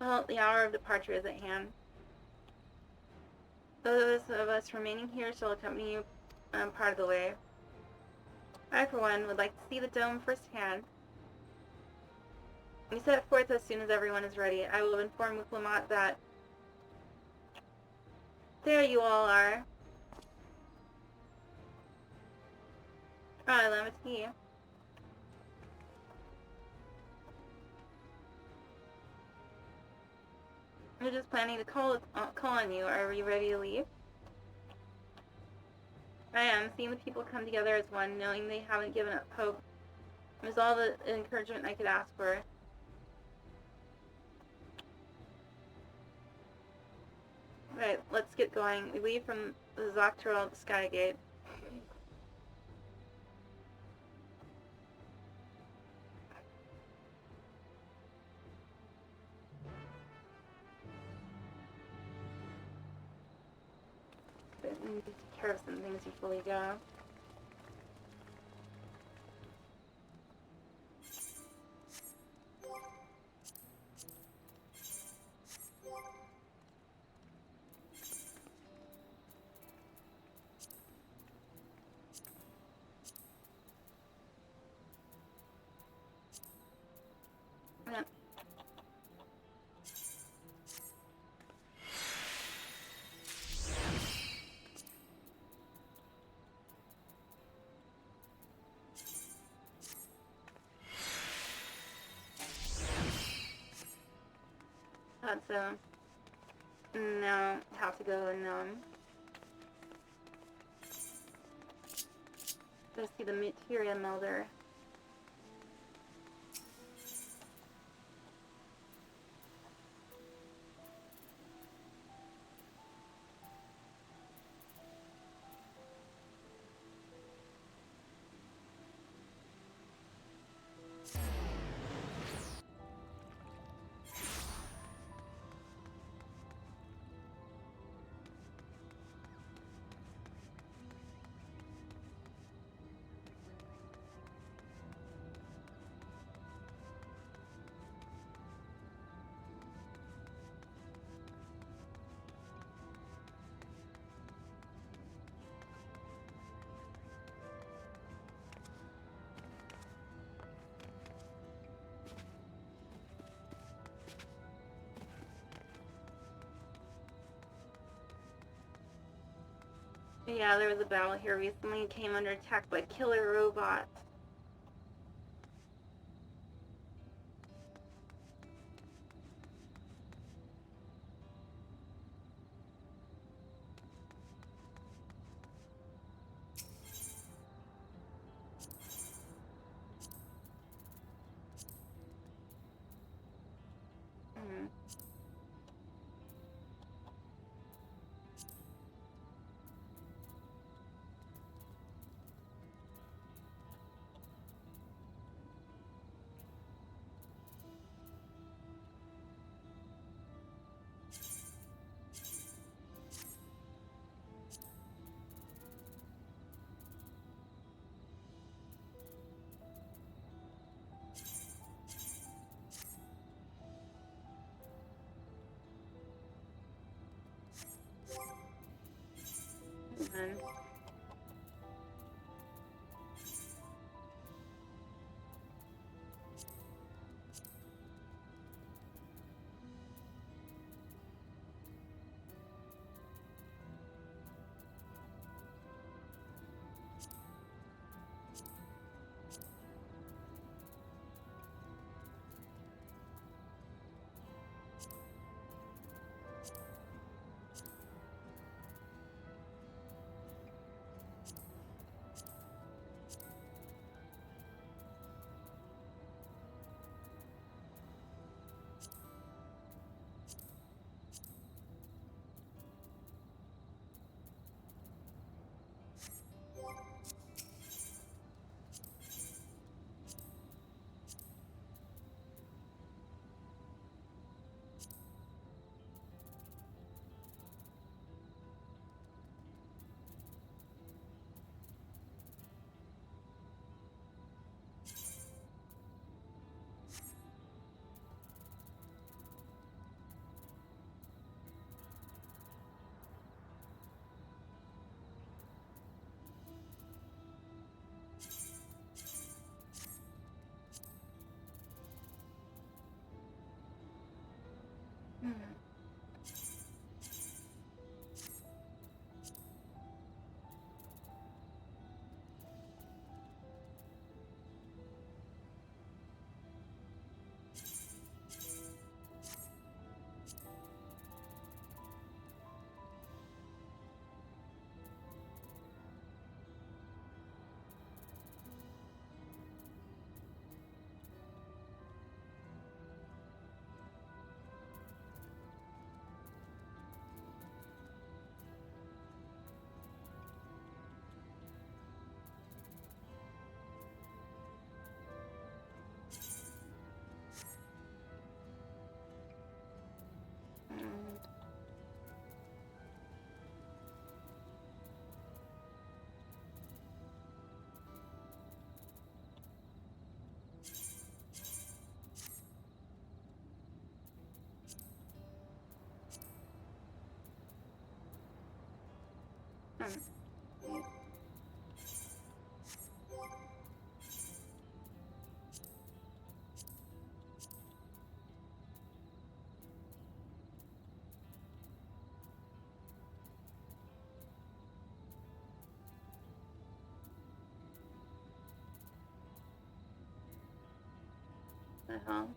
Well, the hour of departure is at hand. Those of us remaining here shall accompany you part of the way. I, for one, would like to see the dome firsthand. We set forth as soon as everyone is ready. I will inform Lamont that... There you all are. Ah, Lamati. We're just planning to call on you. Are we ready to leave? I am. Seeing the people come together as one, knowing they haven't given up hope, is all the encouragement I could ask for. Right, let's get going. We leave from the Zoctoral Skygate. We need to take care of some things before we go. Yeah. That's now have to go and go see the materia melder. Yeah, there was a battle here recently. Came under attack by killer robots. And the hell?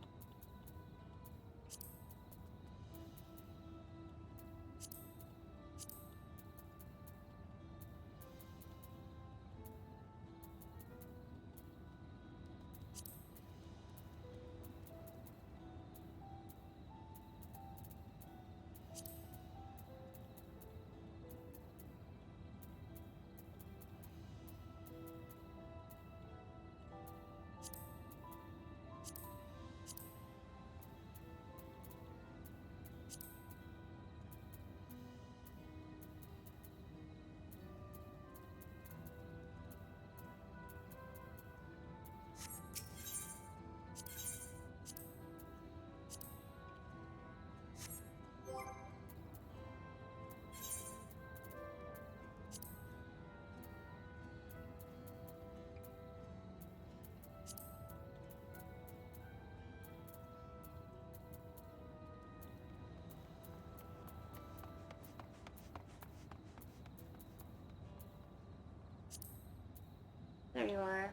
There you are.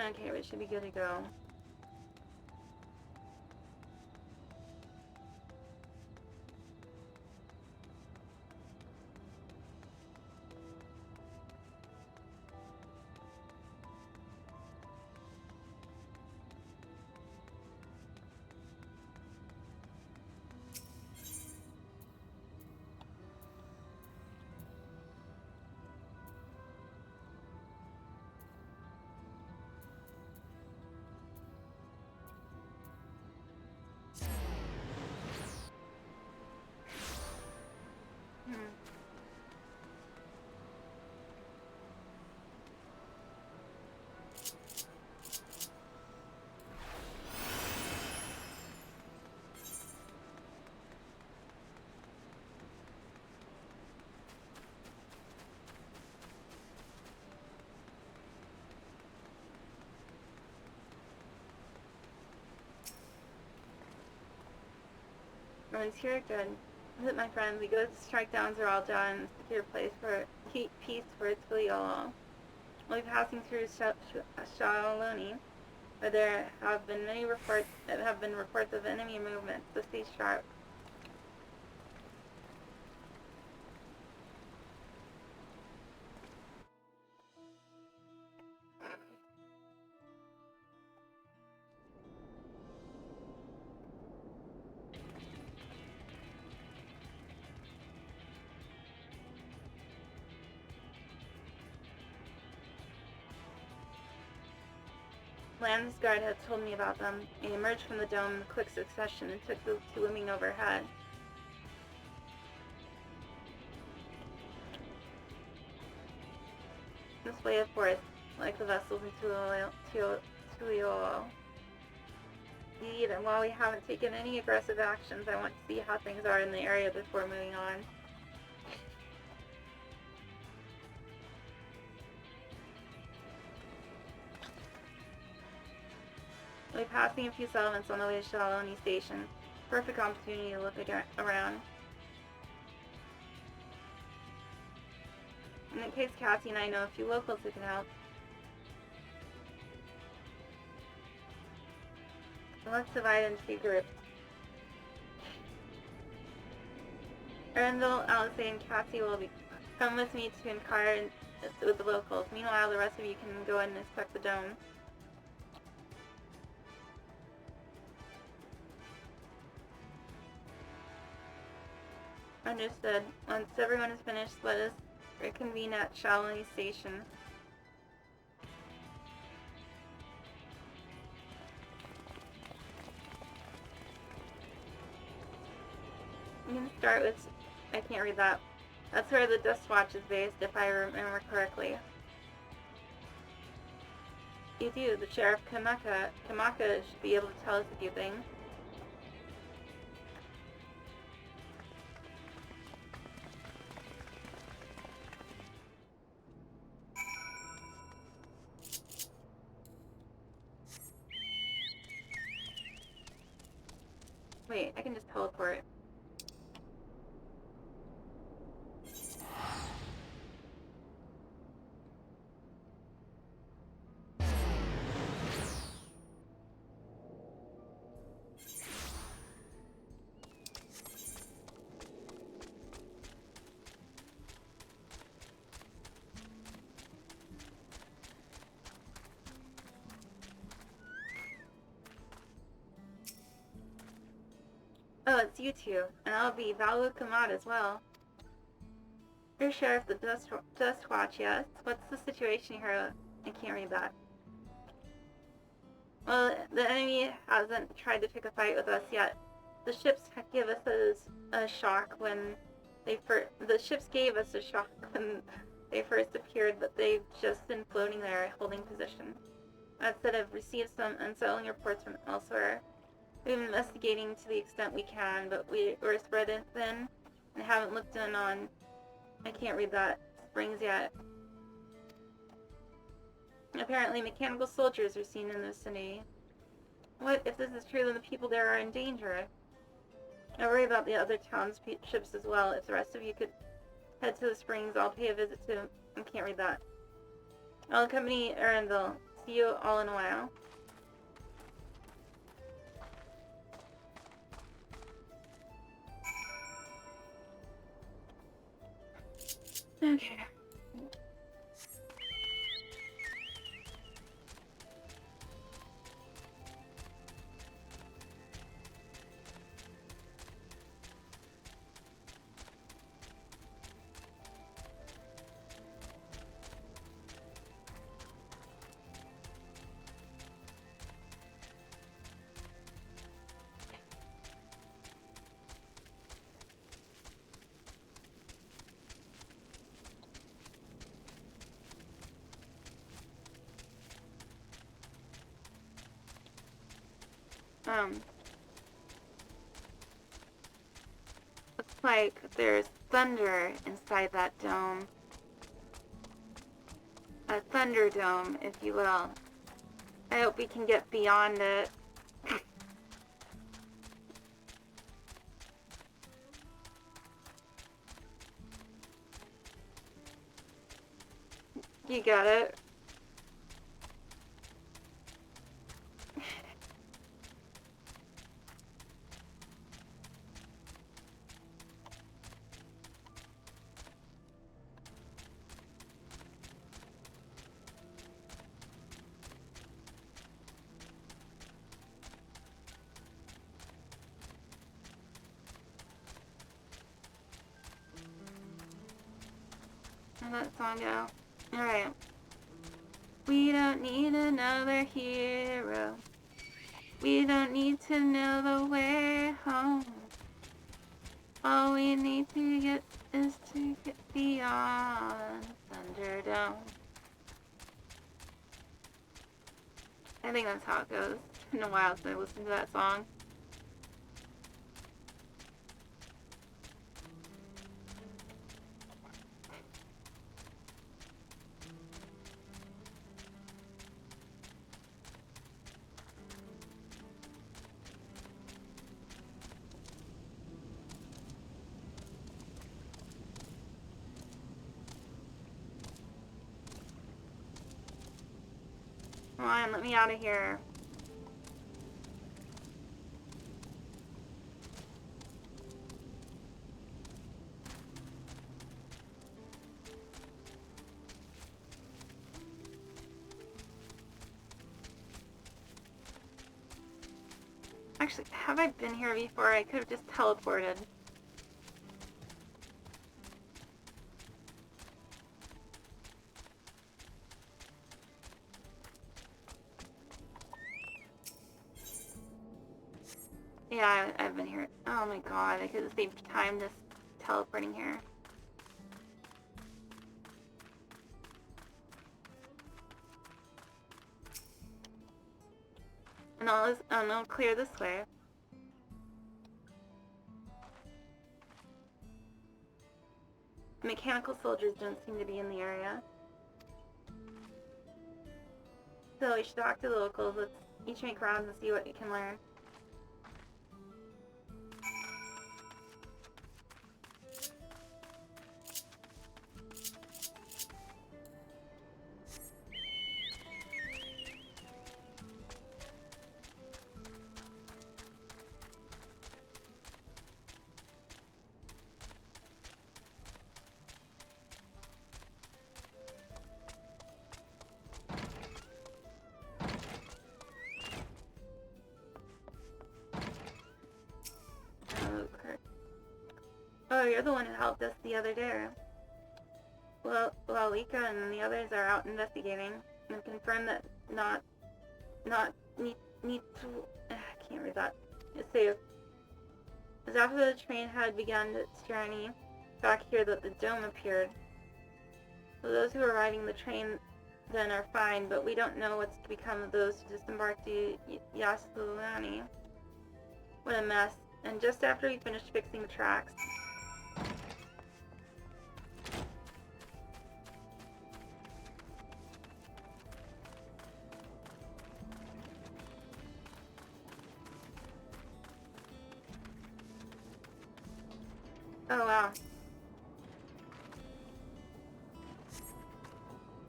Okay, we should be good to go. Oh, he's here. Good. Visit my friend. We go to strike downs are all done. Secure place for keep peace for its all. We'll be passing through Shaloni, where there have been many reports of enemy movement. So stay sharp. Landsguard had told me about them. They emerged from the dome in quick succession and took to swimming overhead. This way, of course, like the vessels in Tuliolo. Indeed, and while we haven't taken any aggressive actions, I want to see how things are in the area before moving on. We'll be passing a few settlements on the way to Shaloni Station. Perfect opportunity to look around. In that case, Cassie and I know a few locals who can help. So let's divide into two groups. Arundel, Alice, and Cassie will come with me to inquire with the locals. Meanwhile, the rest of you can go and inspect the dome. Understood. Once everyone is finished, let us reconvene at Shaloni Station. We can start with... I can't read that. That's where the Dust Watch is based, if I remember correctly. You do. The Sheriff Kamaka should be able to tell us a few things. Wait, I can just teleport. Oh, it's you two, and I'll be Valu Kamat as well. You're Sheriff of the Dust Watch, yes? What's the situation here? I can't read that. Well, the enemy hasn't tried to pick a fight with us yet. The ships give us a shock when the ships gave us a shock when they first appeared, but they've just been floating there, holding position. That said, I've received some unsettling reports from elsewhere. We've been investigating to the extent we can, but we're spread thin and haven't looked in on, I can't read that, springs yet. Apparently, mechanical soldiers are seen in the vicinity. What if this is true? Then the people there are in danger. I worry about the other townships as well. If the rest of you could head to the springs, I'll pay a visit to. I can't read that. I'll accompany Arundel. See you all in a while. Okay. Looks like there's thunder inside that dome. A thunder dome, if you will. I hope we can get beyond it. You got it. How'd that song go? Alright. We don't need another hero. We don't need to know the way home. All we need to get is to get beyond Thunderdome. I think that's how it goes. It's been a while since I listened to that song. Come on, let me out of here. Actually, have I been here before? I could have just teleported. Yeah, I've been here. Oh my god, I could have saved time just teleporting here. And I'll clear this way. Mechanical soldiers don't seem to be in the area. So we should talk to the locals. Let's each make rounds and see what we can learn. Oh, you're the one who helped us the other day. Well, Lika and the others are out investigating and confirmed that not need to... I can't read that. It's safe. As after the train had begun its journey back here that the dome appeared. So those who were riding the train then are fine, but we don't know what's to become of those who disembarked at Yasulani. What a mess. And just after we finished fixing the tracks... Oh wow.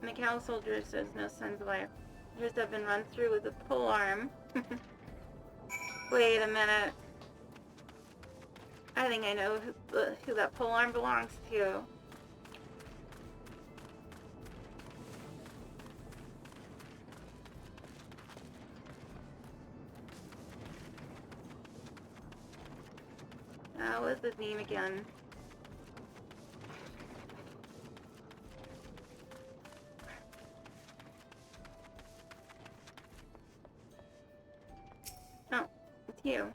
Macau soldiers says no signs of life. Soldiers have been run through with a pole arm. Wait a minute. I think I know who that pole arm belongs to. What's his name again? Oh, it's you.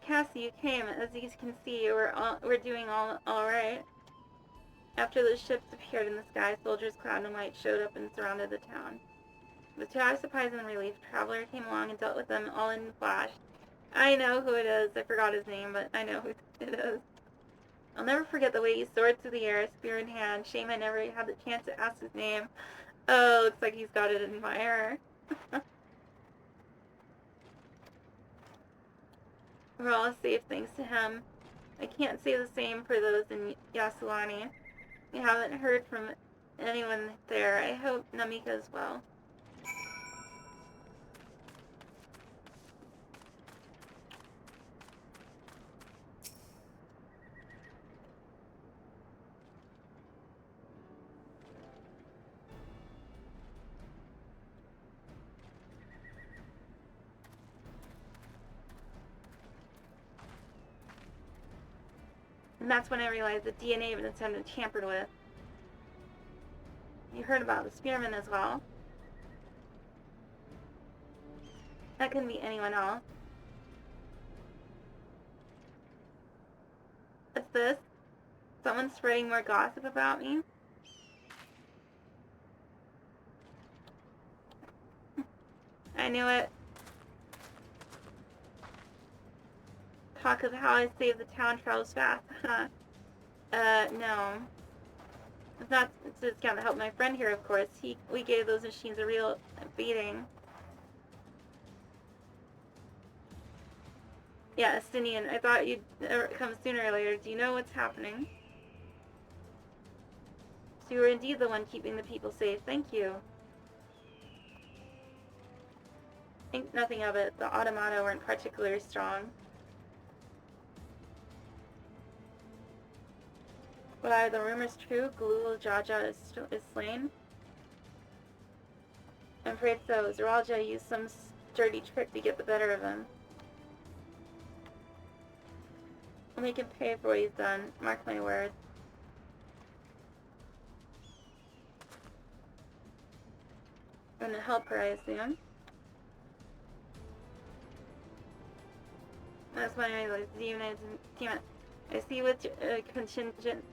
Cassie, you came. As you can see, we're doing all right. After the ships appeared in the sky, soldiers clad in white showed up and surrounded the town. But to our surprise and relief, Traveler came along and dealt with them all in a flash. I know who it is. I forgot his name, but I know who it is. I'll never forget the way he soared through the air, spear in hand. Shame I never had the chance to ask his name. Oh, looks like he's got an admirer. We're all safe thanks to him. I can't say the same for those in Yasulani. We haven't heard from anyone there. I hope Namika as well. And that's when I realized the DNA evidence had been tampered with. You heard about the spearman as well. That couldn't be anyone else. What's this? Someone spreading more gossip about me? I knew it. Talk of how I saved the town travels fast. No. It's not to discount to help my friend here, of course. We gave those machines a real beating. Yeah, Estinian, I thought you'd come sooner or later. Do you know what's happening? So you were indeed the one keeping the people safe. Thank you. Think nothing of it. The automata weren't particularly strong. But are the rumors true? Galul Jaja is slain? I'm afraid so. Zeralja used some dirty trick to get the better of him. We'll make him pay for what he's done. Mark my words. I'm gonna help her, I assume. That's why I realized the United Team. I see which contingent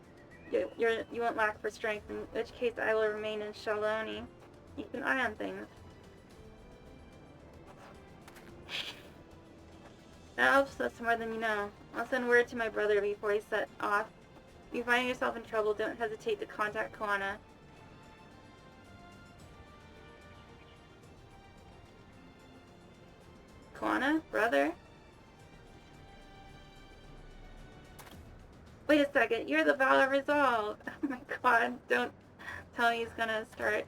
you won't lack for strength, in which case I will remain in Shaloni. Keep an eye on things. That helps us more than you know. I'll send word to my brother before he set off. If you find yourself in trouble, don't hesitate to contact Koana. Koana? Brother? Wait a second, you're the Valor Resolve! Oh my god, don't tell me he's gonna start.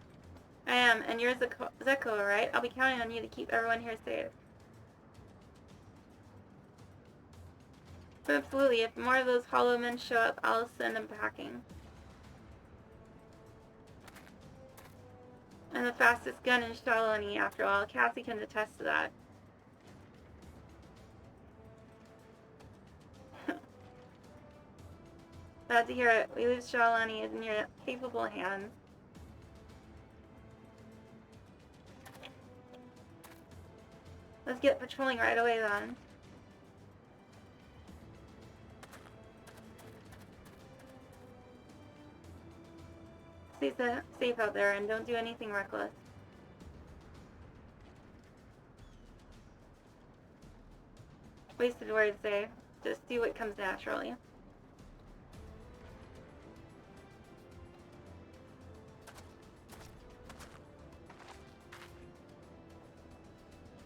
I am, and you're Zeko, right? I'll be counting on you to keep everyone here safe. Absolutely, if more of those hollow men show up, I'll send them packing. I'm the fastest gun in Shaloni, after all. Cassie can attest to that. Glad to hear it. We leave Shalani in your capable hands. Let's get patrolling right away then. Stay safe out there and don't do anything reckless. Wasted words there. Just do what comes naturally.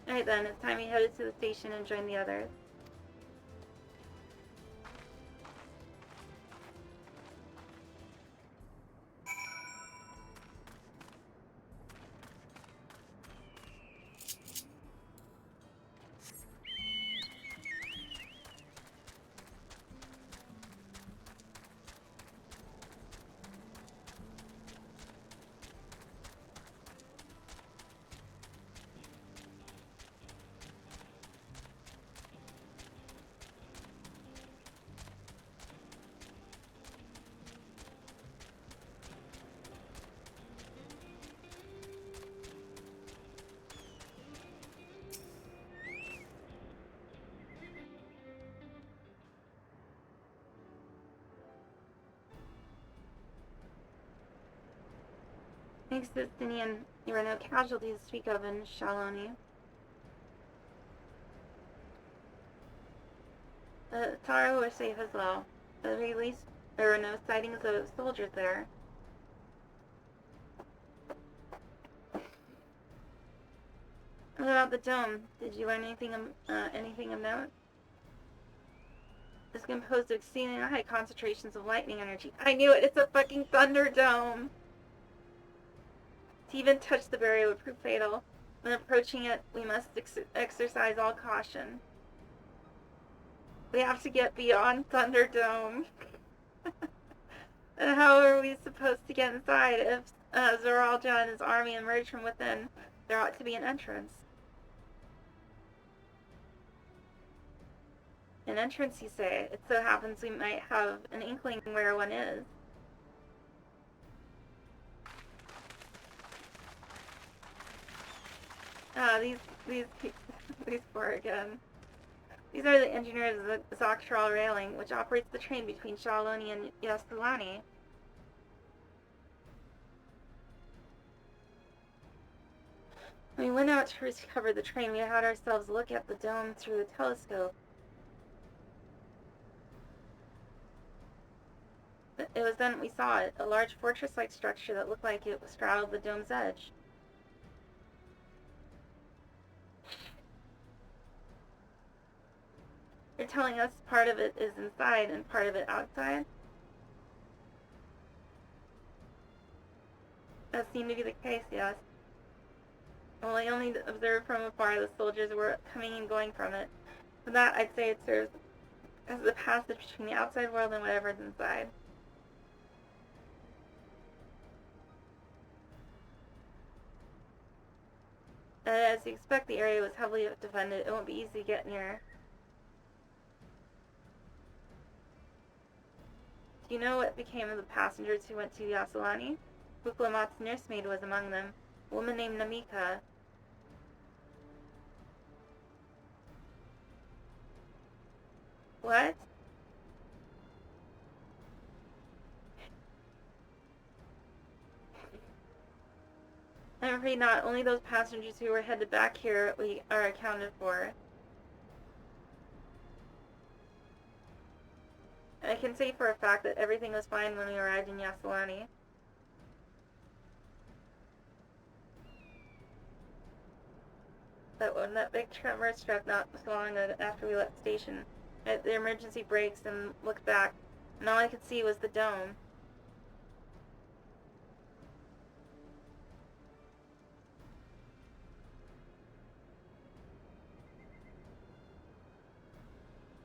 Alright then, it's time we headed to the station and join the others. Thanks to Destinian, there were no casualties to speak of in Shaloni. The Taro were safe as well. At the very least, there were no sightings of soldiers there. What about the dome? Did you learn anything of note? It's composed of exceedingly high concentrations of lightning energy. I knew it! It's a fucking thunder dome! To even touch the barrier would prove fatal. When approaching it, we must exercise all caution. We have to get beyond Thunderdome. And how are we supposed to get inside? If Zoralja and his army emerge from within, there ought to be an entrance. An entrance, you say? It so happens we might have an inkling where one is. These four again. These are the engineers of the Zoktral railing, which operates the train between Shaloni and Yasulani. When we went out to recover the train, we had ourselves look at the dome through a telescope. It was then we saw it, a large fortress-like structure that looked like it straddled the dome's edge. You're telling us part of it is inside and part of it outside? That seemed to be the case, yes. Well, I only observed from afar the soldiers were coming and going from it. For that, I'd say it serves as the passage between the outside world and whatever's inside. As you expect, the area was heavily defended. It won't be easy to get near. Do you know what became of the passengers who went to Yasulani? Buklamat's nursemaid was among them, a woman named Namika. What? I'm afraid not. Only those passengers who were headed back here are accounted for. I can say for a fact that everything was fine when we arrived in Yasulani. But when that big tremor struck not so long after we left the station, the emergency brakes and looked back, and all I could see was the dome.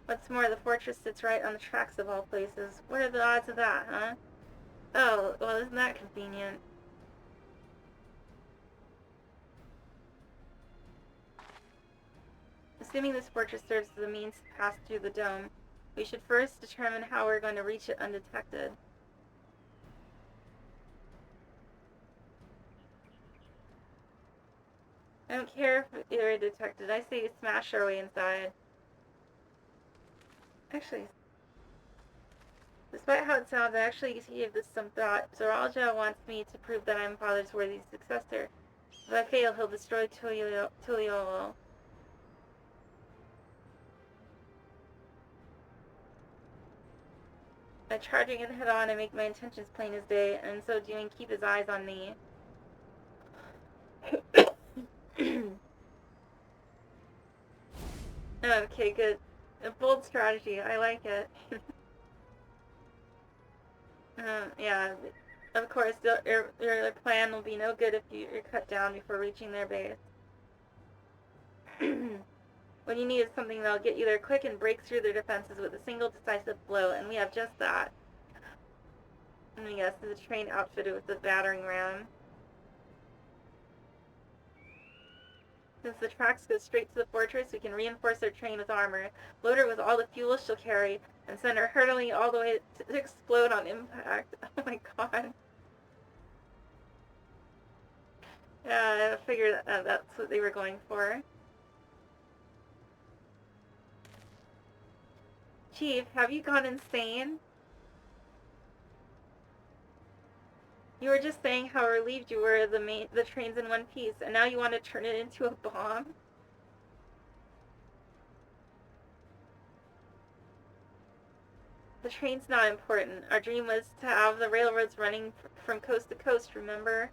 What's more, the fortress sits right on the tracks of all places. What are the odds of that, huh? Oh, well, isn't that convenient? Assuming this fortress serves as a means to pass through the dome, we should first determine how we're going to reach it undetected. I don't care if you're detected. I say smash our way inside. Actually, despite how it sounds, I actually gave this some thought. Zoralja wants me to prove that I'm Father's worthy successor. If I fail, he'll destroy Tuliolo. By charging it head on, I make my intentions plain as day, and in so doing, keep his eyes on me. Okay, good. A bold strategy. I like it. Yeah. Of course, their plan will be no good if you're cut down before reaching their base. What you need is something that'll get you there quick and break through their defenses with a single decisive blow, and we have just that. And yes, this is a train outfitted with a battering ram. Since the tracks go straight to the fortress, we can reinforce our train with armor, load her with all the fuel she'll carry, and send her hurtling all the way to explode on impact. Oh my god. Yeah, I figured that's what they were going for. Chief, have you gone insane? You were just saying how relieved you were the train's in one piece, and now you want to turn it into a bomb? The train's not important. Our dream was to have the railroads running from coast to coast, remember?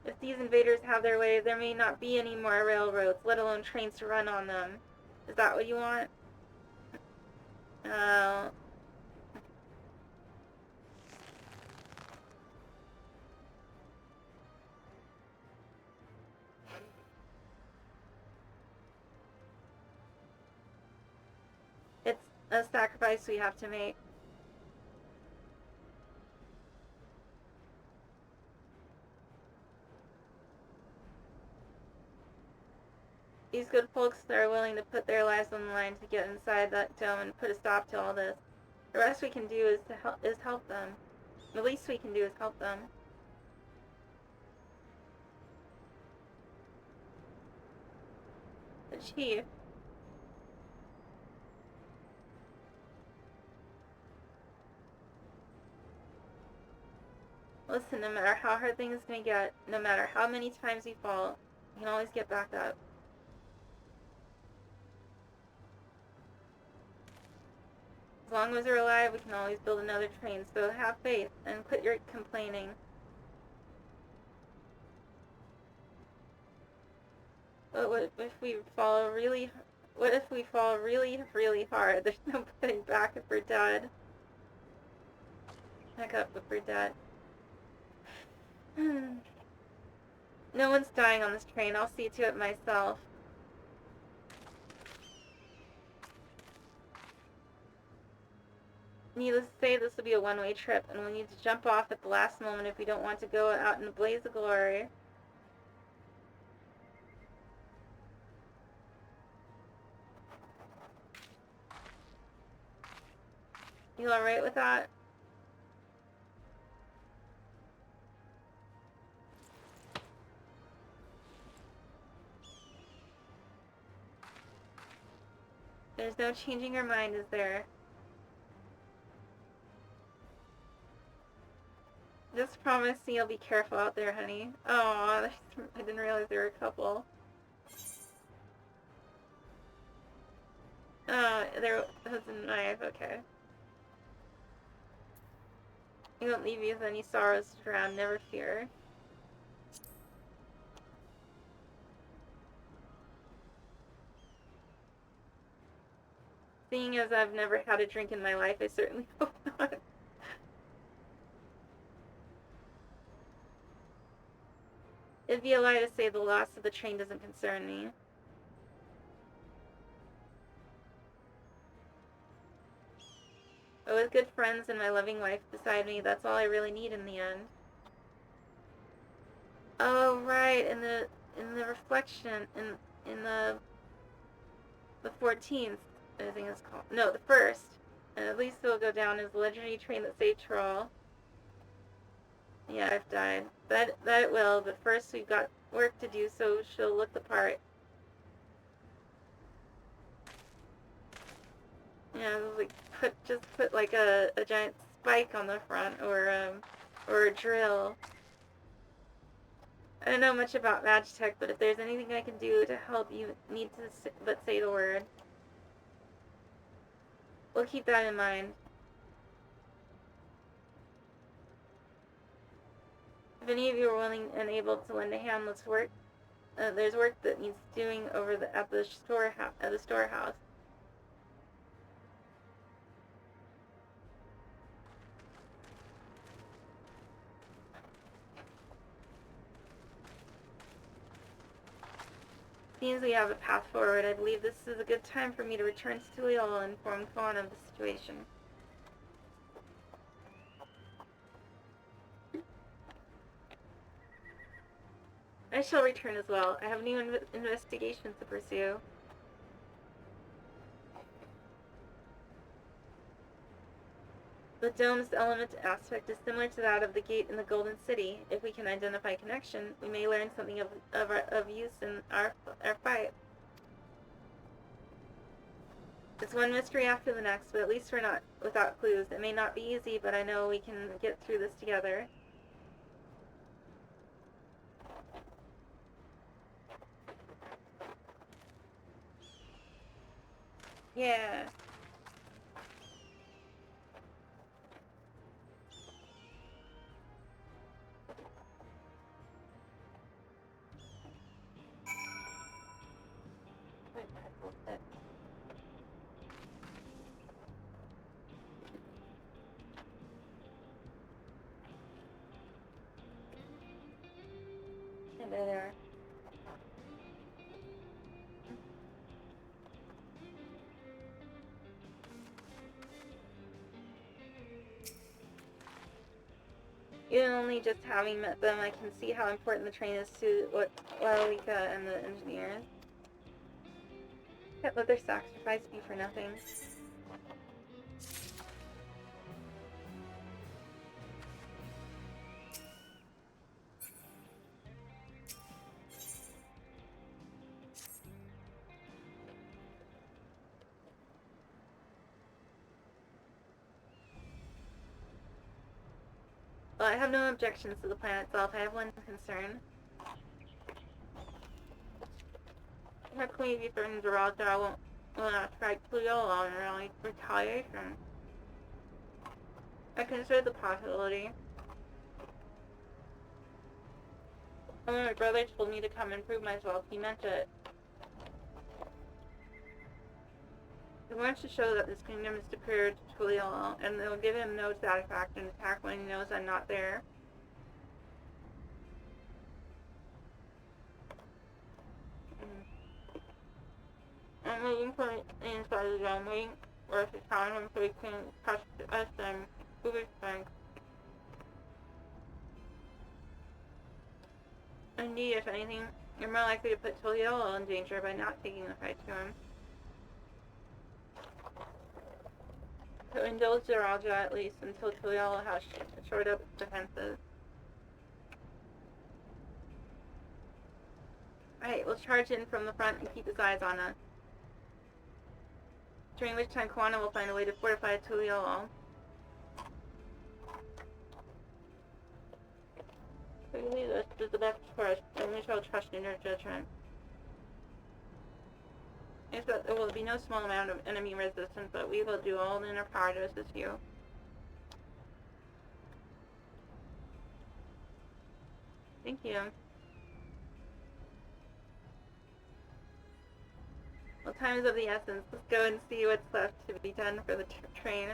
If these invaders have their way, there may not be any more railroads, let alone trains to run on them. Is that what you want? Oh. It's a sacrifice we have to make. These good folks are willing to put their lives on the line to get inside that dome and put a stop to all this. The rest we can do is help them. The least we can do is help them. The chief. Listen, no matter how hard things may get, no matter how many times we fall, we can always get back up. As long as we're alive, we can always build another train, so have faith, and quit your complaining. But what if we fall really hard? There's no putting back if we're dead. Back up if we're dead. No one's dying on this train. I'll see to it myself. Needless to say, this will be a one-way trip, and we'll need to jump off at the last moment if we don't want to go out in a blaze of glory. You alright with that? There's no changing your mind, is there? Just promise me you'll be careful out there, honey. Aw, I didn't realize there were a couple. There was a knife, okay. He won't leave you with any sorrows to drown, never fear. Seeing as I've never had a drink in my life, I certainly hope not. It'd be a lie to say the loss of the train doesn't concern me. But with good friends and my loving wife beside me, that's all I really need in the end. Oh right, in the reflection in the 14th, I think it's called. No, the 1st. And at least it'll go down as the legendary train that saved Troll. Yeah, I've died. That it will, but first we've got work to do so she'll look the part. Yeah, like put like a giant spike on the front or a drill. I don't know much about Magitech, but if there's anything I can do to help, you need to but say the word. We'll keep that in mind. If any of you are willing and able to lend a hand, let's work. There's work that needs doing over at the storehouse. Seems we have a path forward. I believe this is a good time for me to return to Tuliol and inform Kwan of the situation. I shall return as well. I have new investigations to pursue. The dome's element aspect is similar to that of the gate in the Golden City. If we can identify a connection, we may learn something of use in our fight. It's one mystery after the next, but at least we're not without clues. It may not be easy, but I know we can get through this together. Yeah. And there they are. Even only just having met them, I can see how important the train is to Lalika and the engineers. Can't let their sacrifice be for nothing. Well, I have no objections to the plan itself. I have one concern. How can we be certain Geralda will not strike Tuliol in early retaliation? I considered the possibility. And when my brother told me to come and prove myself, he meant it. He wants to show that this kingdom is superior to Tuliol, and it will give him no satisfaction to attack when he knows I'm not there. I'm waiting for the inside of the dome, waiting for us to challenge him so he can touch us and prove his strength. Indeed, if anything, you're more likely to put Tuliol in danger by not taking the fight to him. To indulge Zeraja at least until Tuliol has shored up its defenses. Alright, we'll charge in from the front and keep his eyes on us. During which time Kwana will find a way to fortify Tuliol. Clearly this is the best course, and we shall trust in your judgment. Yes, there will be no small amount of enemy resistance, but we will do all in our power to assist you. Thank you. Well, time is of the essence. Let's go and see what's left to be done for the train.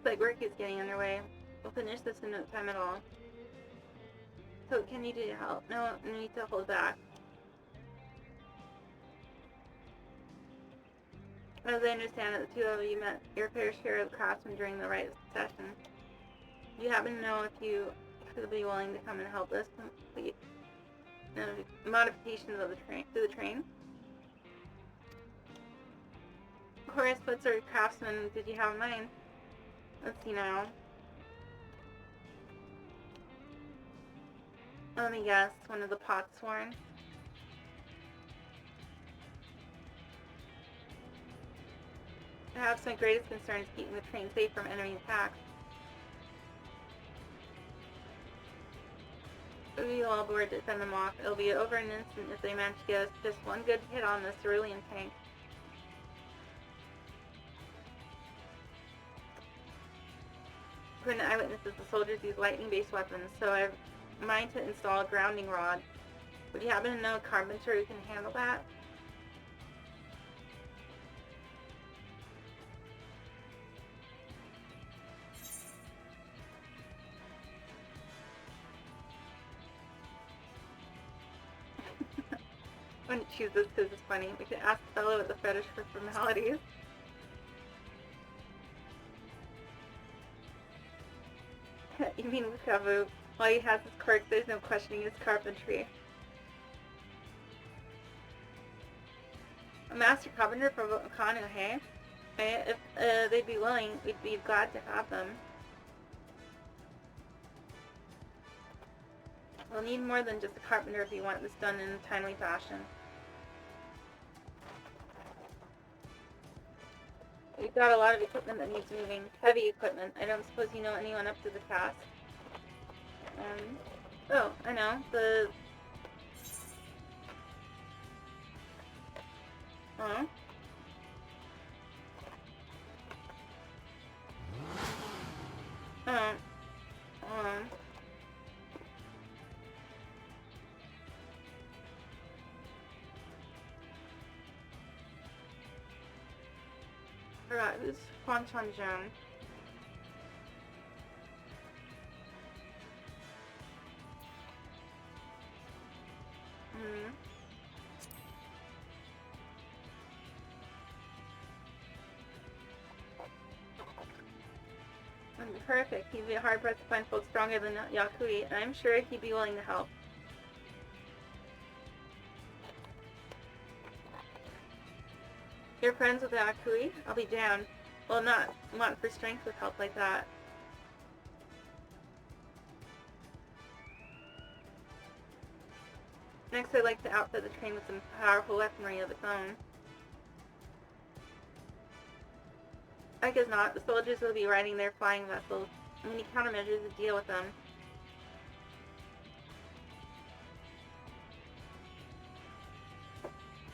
Looks like work is getting underway. We'll finish this in no time at all. So what can you do to help? No, you need to hold back. As I understand it, the two of you met your fair share of craftsmen during the right session. Do you happen to know if you could be willing to come and help us complete modifications of the train? Of course, what sort of craftsman did you have in mind? Let's see now. Let me guess, one of the Potsworn. Perhaps my greatest concern is keeping the train safe from enemy attacks. We'll be all aboard to send them off. It'll be over in an instant if they manage to get us just one good hit on the cerulean tank. According to eyewitnesses, the soldiers use lightning-based weapons, so I have in mind to install a grounding rod. Would you happen to know a carpenter who can handle that? I'm going to choose this because it's funny. We could ask the fellow with the fetish for formalities. You mean Wukavu? While he has his quirks, there's no questioning his carpentry. A master carpenter from Kanu, hey? If they'd be willing, we'd be glad to have them. We'll need more than just a carpenter if you want this done in a timely fashion. We've got a lot of equipment that needs moving. Heavy equipment. I don't suppose you know anyone up to the task. Oh, I know. Oh. Forgot who's Huang Chanzhong. Perfect. He'd be hard pressed to find folks stronger than Yakui, and I'm sure he'd be willing to help. You're friends with Yakui? I'll be damned. Well, not want for strength with help like that. Next, I'd like to outfit the train with some powerful weaponry of its own. I guess not. The soldiers will be riding their flying vessels. We need countermeasures to deal with them.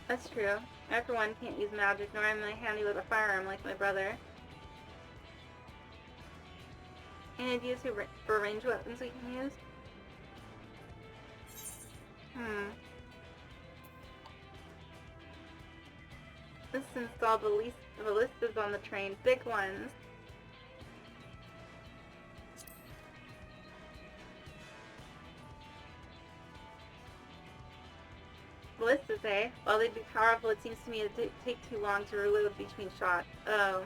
That's true. I, for one, can't use magic, nor am I handy with a firearm like my brother. Any ideas for ranged weapons we can use? Let's install ballistas on the train. Big ones. Ballistas, eh? While they'd be powerful, it seems to me it'd take too long to reload between shots. Oh.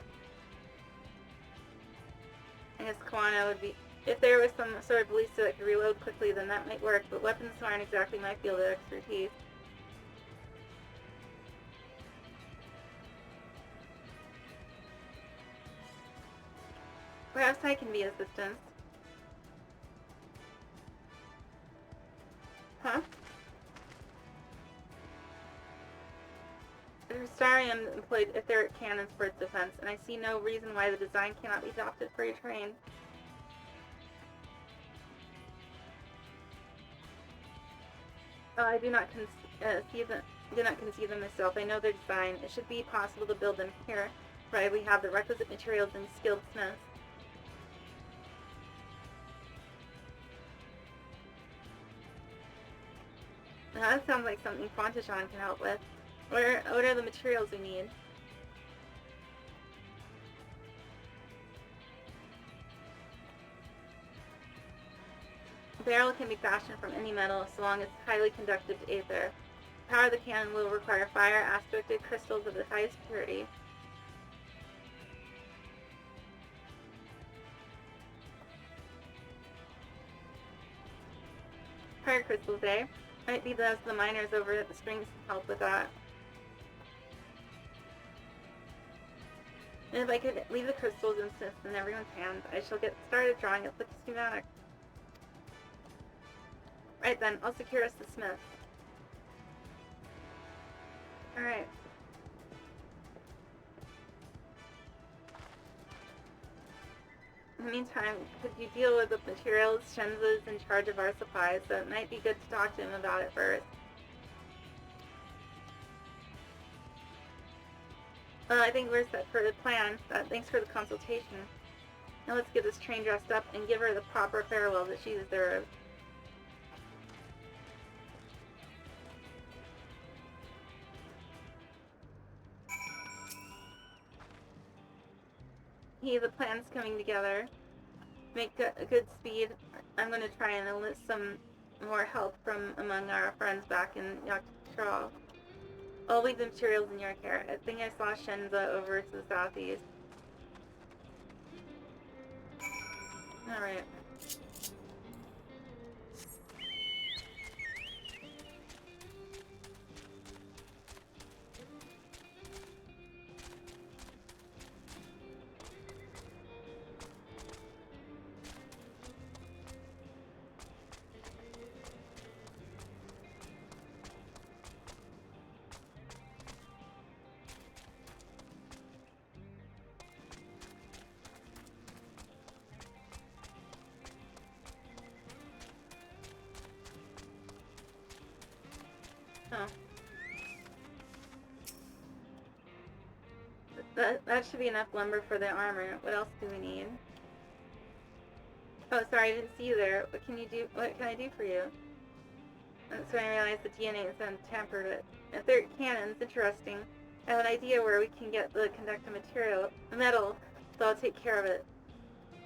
I guess Kawano would be... If there was some sort of ballista that could reload quickly, then that might work, but weapons aren't exactly my field of expertise. Perhaps I can be assistance. Huh? The Rostarium employed etheric cannons for its defense, and I see no reason why the design cannot be adopted for your train. I do not conceive them myself. I know their design. It should be possible to build them here, provided we have the requisite materials and skilled smiths. Now that sounds like something Fantasy can help with. What are the materials we need? barrel can be fashioned from any metal so long as it's highly conductive to aether. The power of the cannon will require fire aspected crystals of the highest purity. Fire crystals, eh? Might be those the miners over at the springs can help with that. And if I could leave the crystals in everyone's hands, I shall get started drawing up the schematic. Right then, I'll secure us the smith. Alright. In the meantime, could you deal with the materials? Shenza's in charge of our supplies, so it might be good to talk to him about it first. I think we're set for the plan. Thanks for the consultation. Now let's get this train dressed up and give her the proper farewell that she deserves. The plan's coming together. Make a good speed. I'm going to try and enlist some more help from among our friends back in Yaktral. I'll leave the materials in your care. I think I saw Shenza over to the southeast. Alright. Oh. That should be enough lumber for the armor. What else do we need? Oh, sorry, I didn't see you there. What can you do? What can I do for you? That's when I realized the DNA is untampered with. A third cannon's interesting. I have an idea where we can get the conductive material, the metal, so I'll take care of it.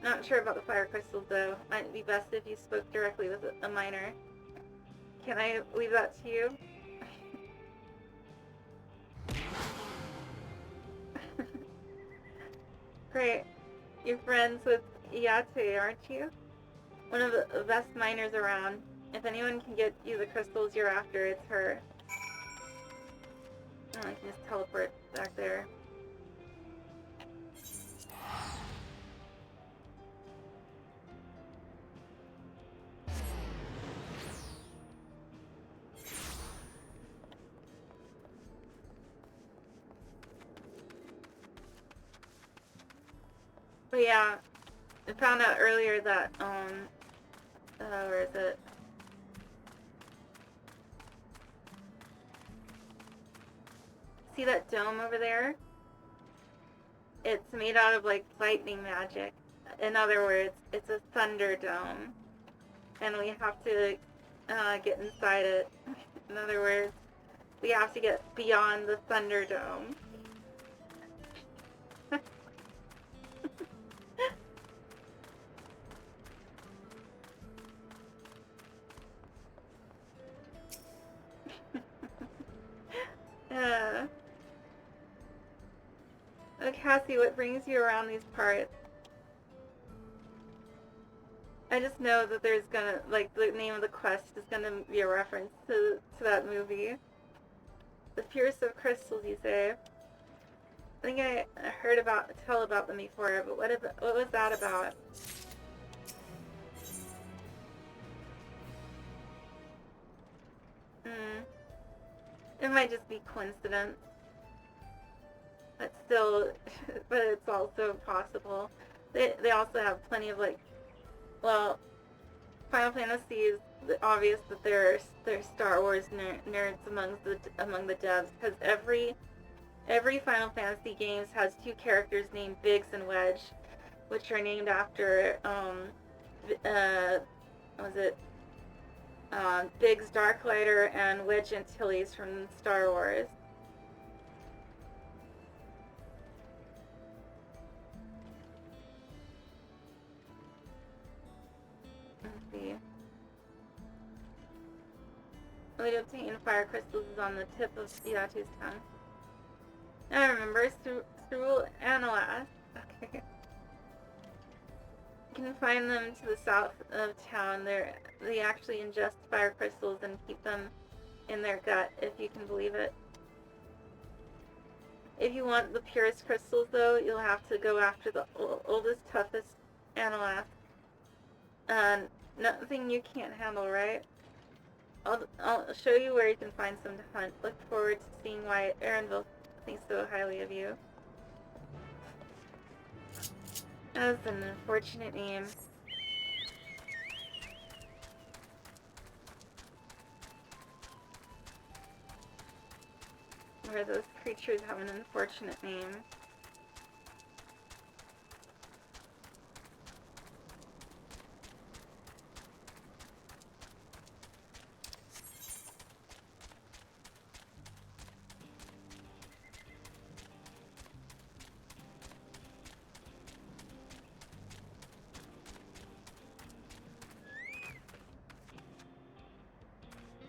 Not sure about the fire crystals though. Might be best if you spoke directly with a miner. Can I leave that to you? Great. You're friends with Iate, aren't you? One of the best miners around. If anyone can get you the crystals you're after, it's her. Oh, I can just teleport back there. But yeah, I found out earlier that, where is it? See that dome over there? It's made out of, like, lightning magic. In other words, it's a thunder dome. And we have to, get inside it. In other words, we have to get beyond the thunder dome. Cassie, what brings you around these parts? I just know that there's gonna, like, the name of the quest is gonna be a reference to that movie. The purest of crystals, you say? I think I heard tell about them before, but what was that about? It might just be coincidence. But still, but it's also possible. They also have plenty of, like, well, Final Fantasy is obvious that they're Star Wars nerds among the devs, because every Final Fantasy games has two characters named Biggs and Wedge, which are named after Biggs Darklighter and Wedge Antilles from Star Wars. Let's see. way to obtain fire crystals is on the tip of Yatu's tongue. I remember, Strul Analas. Okay. You can find them to the south of town. They actually ingest fire crystals and keep them in their gut, if you can believe it. If you want the purest crystals, though, you'll have to go after the oldest, toughest Analas. Nothing you can't handle, right? I'll show you where you can find some to hunt. Look forward to seeing why Erenville thinks so highly of you. That's an unfortunate name. Where those creatures have an unfortunate name.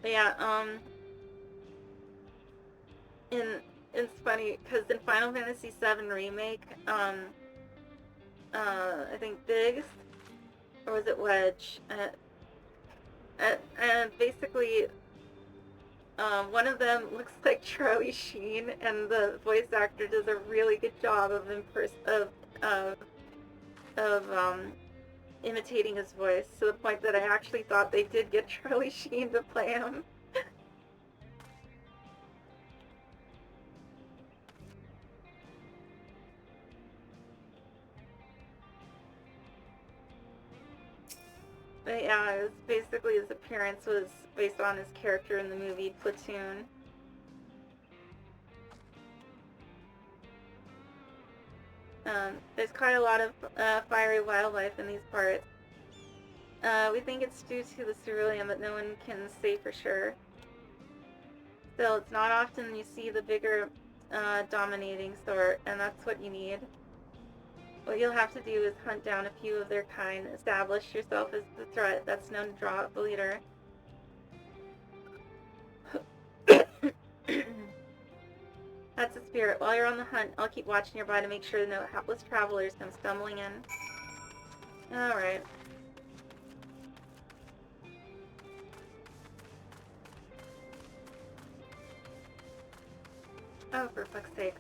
But yeah, it's funny because in Final Fantasy VII Remake, I think Biggs, or was it Wedge? Basically, one of them looks like Charlie Sheen, and the voice actor does a really good job of imitating his voice, to the point that I actually thought they did get Charlie Sheen to play him. But yeah, it was basically his appearance was based on his character in the movie Platoon. There's quite a lot of fiery wildlife in these parts. We think it's due to the cerulean, but no one can say for sure. Still, it's not often you see the bigger, dominating sort, and that's what you need. What you'll have to do is hunt down a few of their kind, establish yourself as the threat that's known to draw out the leader. That's the spirit. While you're on the hunt, I'll keep watching nearby to make sure no hapless travelers come stumbling in. Alright. Oh, for fuck's sake.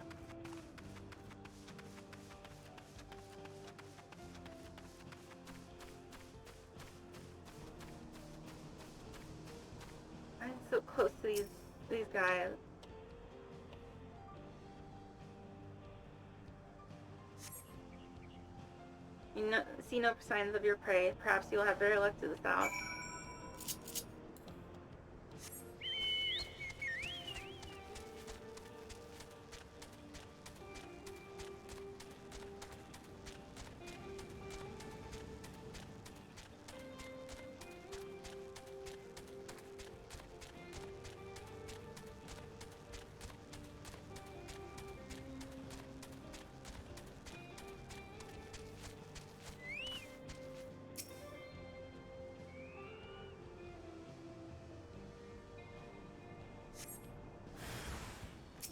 I'm so close to these guys. You see no signs of your prey. Perhaps you'll have better luck to the south.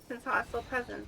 Since hostile presence.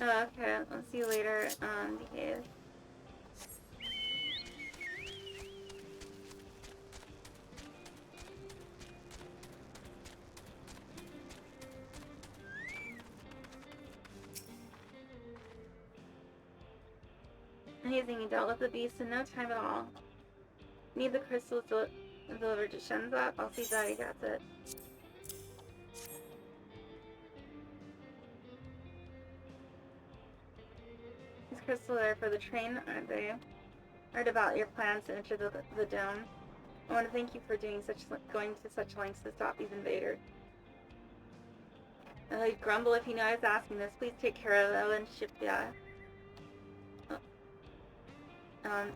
Oh, okay, I'll see you later. Behave. Amazing, you dealt with the beast in no time at all. Need the crystals delivered to Shenza? I'll see Daddy gets it. These crystals are for the train, aren't they? Heard about your plans to enter the dome. I want to thank you for going to such lengths to stop these invaders. I'd grumble if you knew I was asking this. Please take care of Ellen Shipya.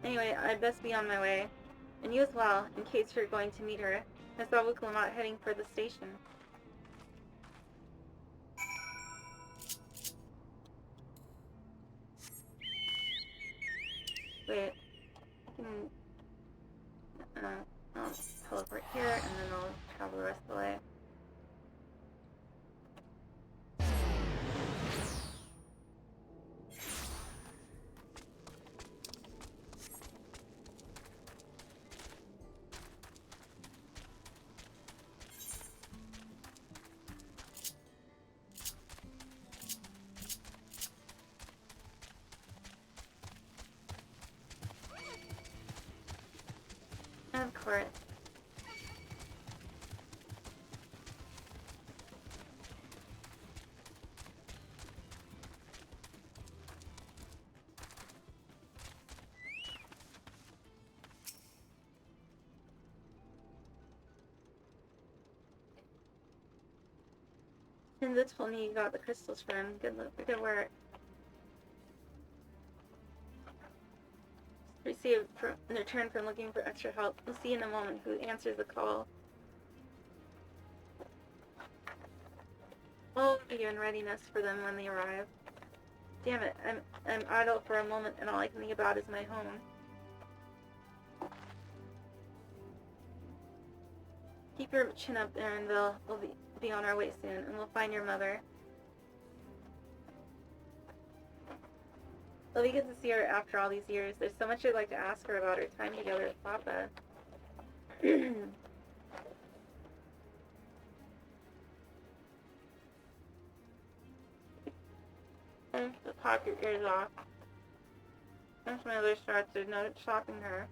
Anyway, I'd best be on my way. And you as well, in case you're going to meet her. I saw Wuklamat heading for the station. Wait. I'll teleport here, and then I'll travel the rest of the way. Of course. And this told me you got the crystals for him. Good work. Received in return for looking for extra help. We'll see in a moment who answers the call. We'll be in readiness for them when they arrive. Damn it, I'm idle for a moment and all I can think about is my home. Keep your chin up there and we'll be on our way soon and we'll find your mother. It'll be good to see her after all these years. There's so much I'd like to ask her about her time together with Papa. And to pop your ears off. Once my mother starts, there's no stopping her.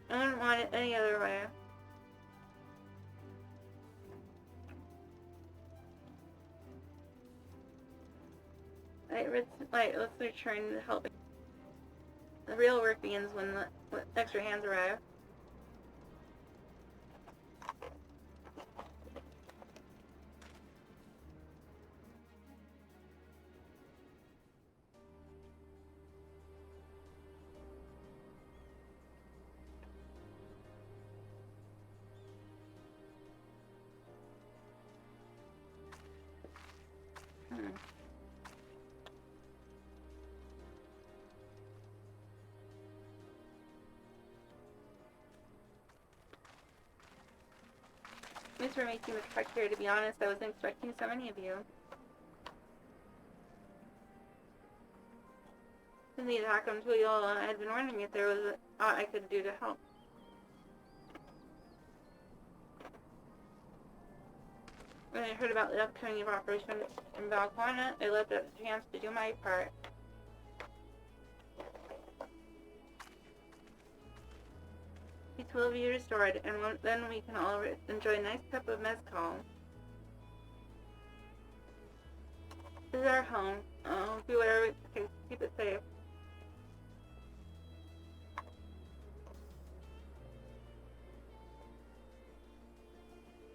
I don't want it any other way. Let's return to help. The real work begins when the extra hands arrive. Thanks for making the trek here. To be honest, I wasn't expecting so many of you. In the attack on Tuyola, I had been wondering if there was a lot I could do to help. When I heard about the upcoming operation in Valquana, I left out the chance to do my part. Peace will be restored, and then we can all enjoy a nice cup of mezcal. This is our home. Do whatever it takes to keep it safe.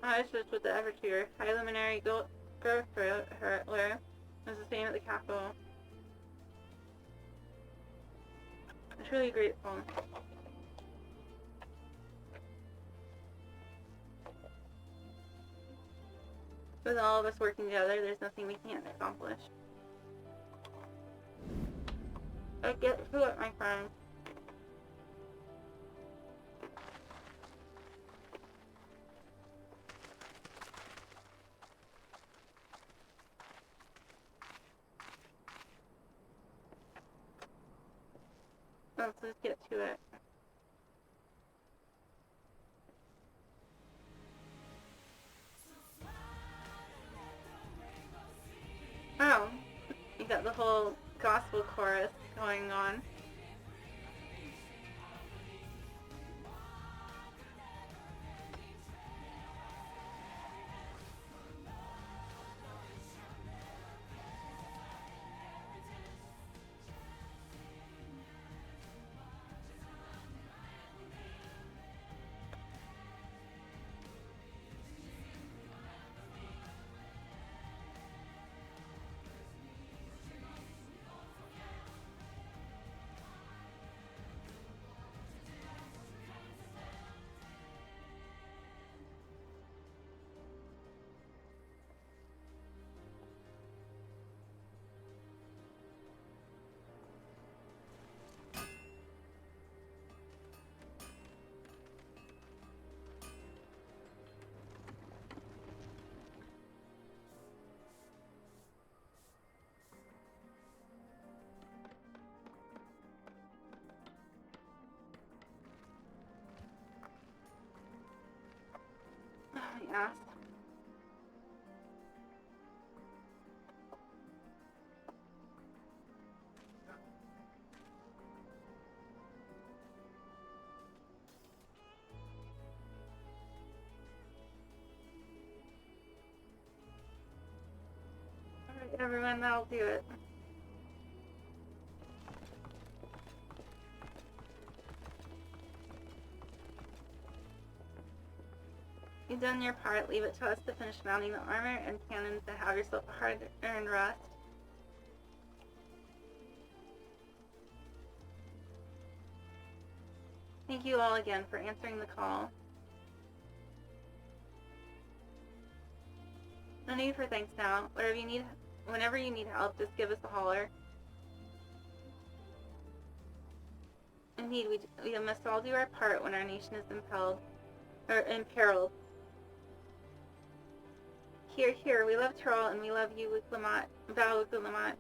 I assist with the effort here. High Luminary Gertler is the same at the capital. I'm truly grateful. With all of us working together, there's nothing we can't accomplish. Get to it, my friend. Let's just get to it. Oh, you got the whole gospel chorus going on. Yeah. Alright, everyone, that'll do it. You've done your part. Leave it to us to finish mounting the armor and cannons to have yourself a hard-earned rest. Thank you all again for answering the call. No need for thanks now. Whenever you need help, just give us a holler. Indeed, we must all do our part when our nation is imperiled. Here, here, we love Troll and we love you with Lamont. Bow with the Lamont.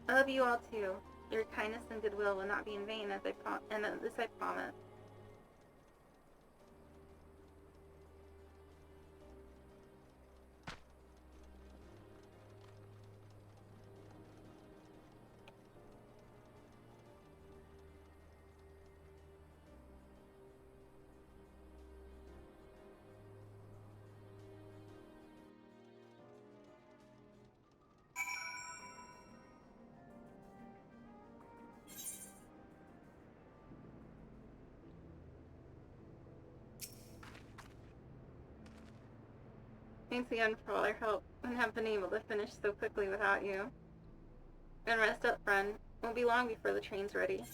I love you all too. Your kindness and goodwill will not be in vain, this I promise. Thanks again for all your help and have been able to finish so quickly without you. And rest up, friend. Won't be long before the train's ready.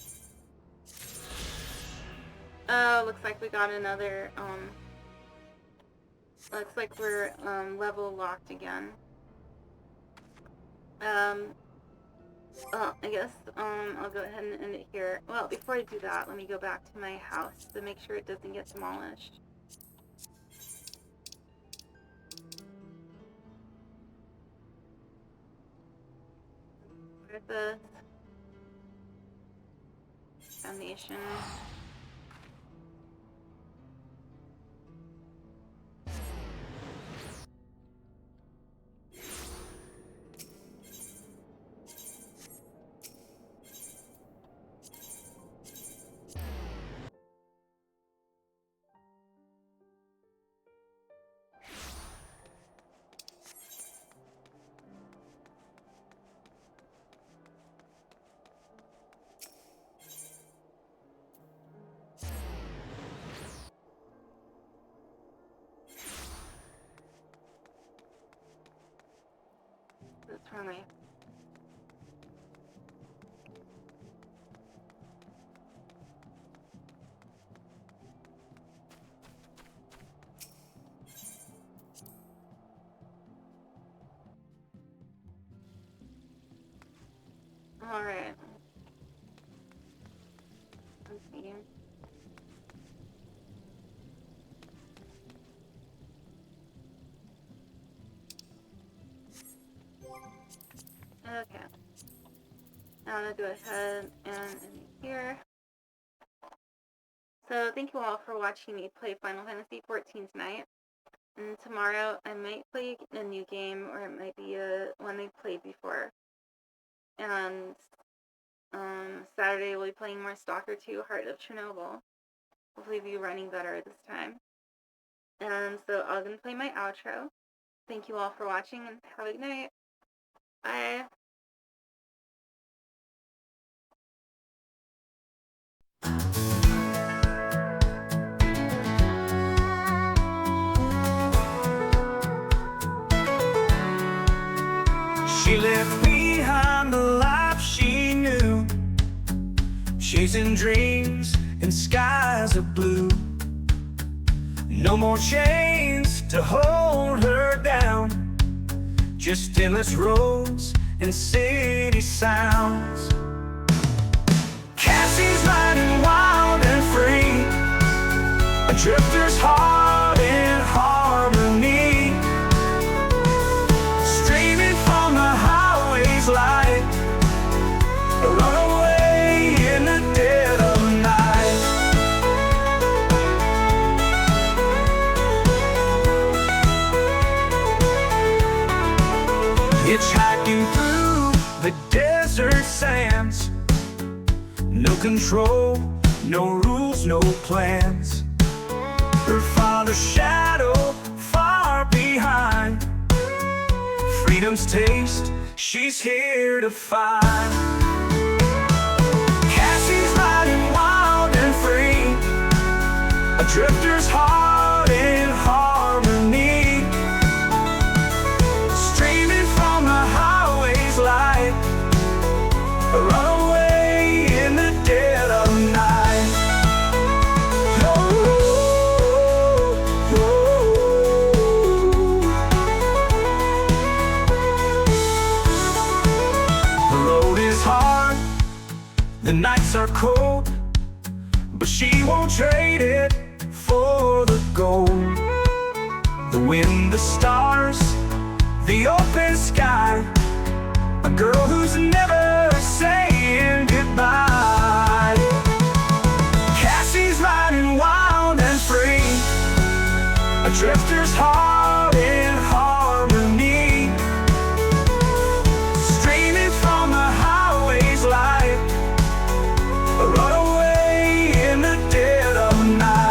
Oh, looks like we got another, looks like we're, level locked again. Well, I guess, I'll go ahead and end it here. Well, before I do that, let me go back to my house to make sure it doesn't get demolished. Where's the foundation? That's right. Alright. Let's see. Okay. Now I'm going to go ahead and end here. So thank you all for watching me play Final Fantasy XIV tonight. And tomorrow I might play a new game, or it might be one I played before. And Saturday we'll be playing more Stalker 2, Heart of Chernobyl. Hopefully be running better this time. And so I'm going to play my outro. Thank you all for watching and have a good night. Bye. She left behind the life she knew, chasing dreams in skies of blue. No more chains to hold her down, just endless roads and city sounds. Cassie's riding wild and free, a drifter's heart in harmony, streaming from the highway's light, a runaway in the dead of night. Hitchhiking through the desert sands, no control, no rules, no plans. Her father's shadow far behind, freedom's taste she's here to find. Cassie's riding wild and free, a drifter's heart in harmony, streaming from the highway's light, a runaway in the dead of night. The road is hard, the nights are cold, but she won't trade it for the gold. The wind, the stars, the open sky, a girl who's never saying goodbye. Cassie's riding wild and free, a drifter's heart in harmony, streaming from the highway's light, a runaway in the dead of night.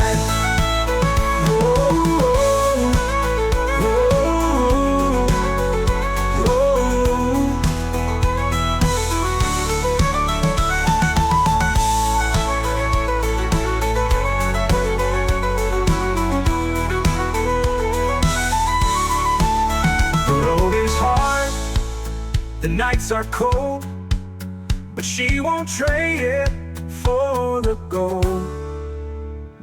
The nights are cold, but she won't trade it for the gold.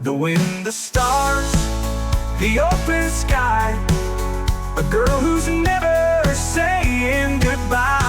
The wind, the stars, the open sky, a girl who's never saying goodbye.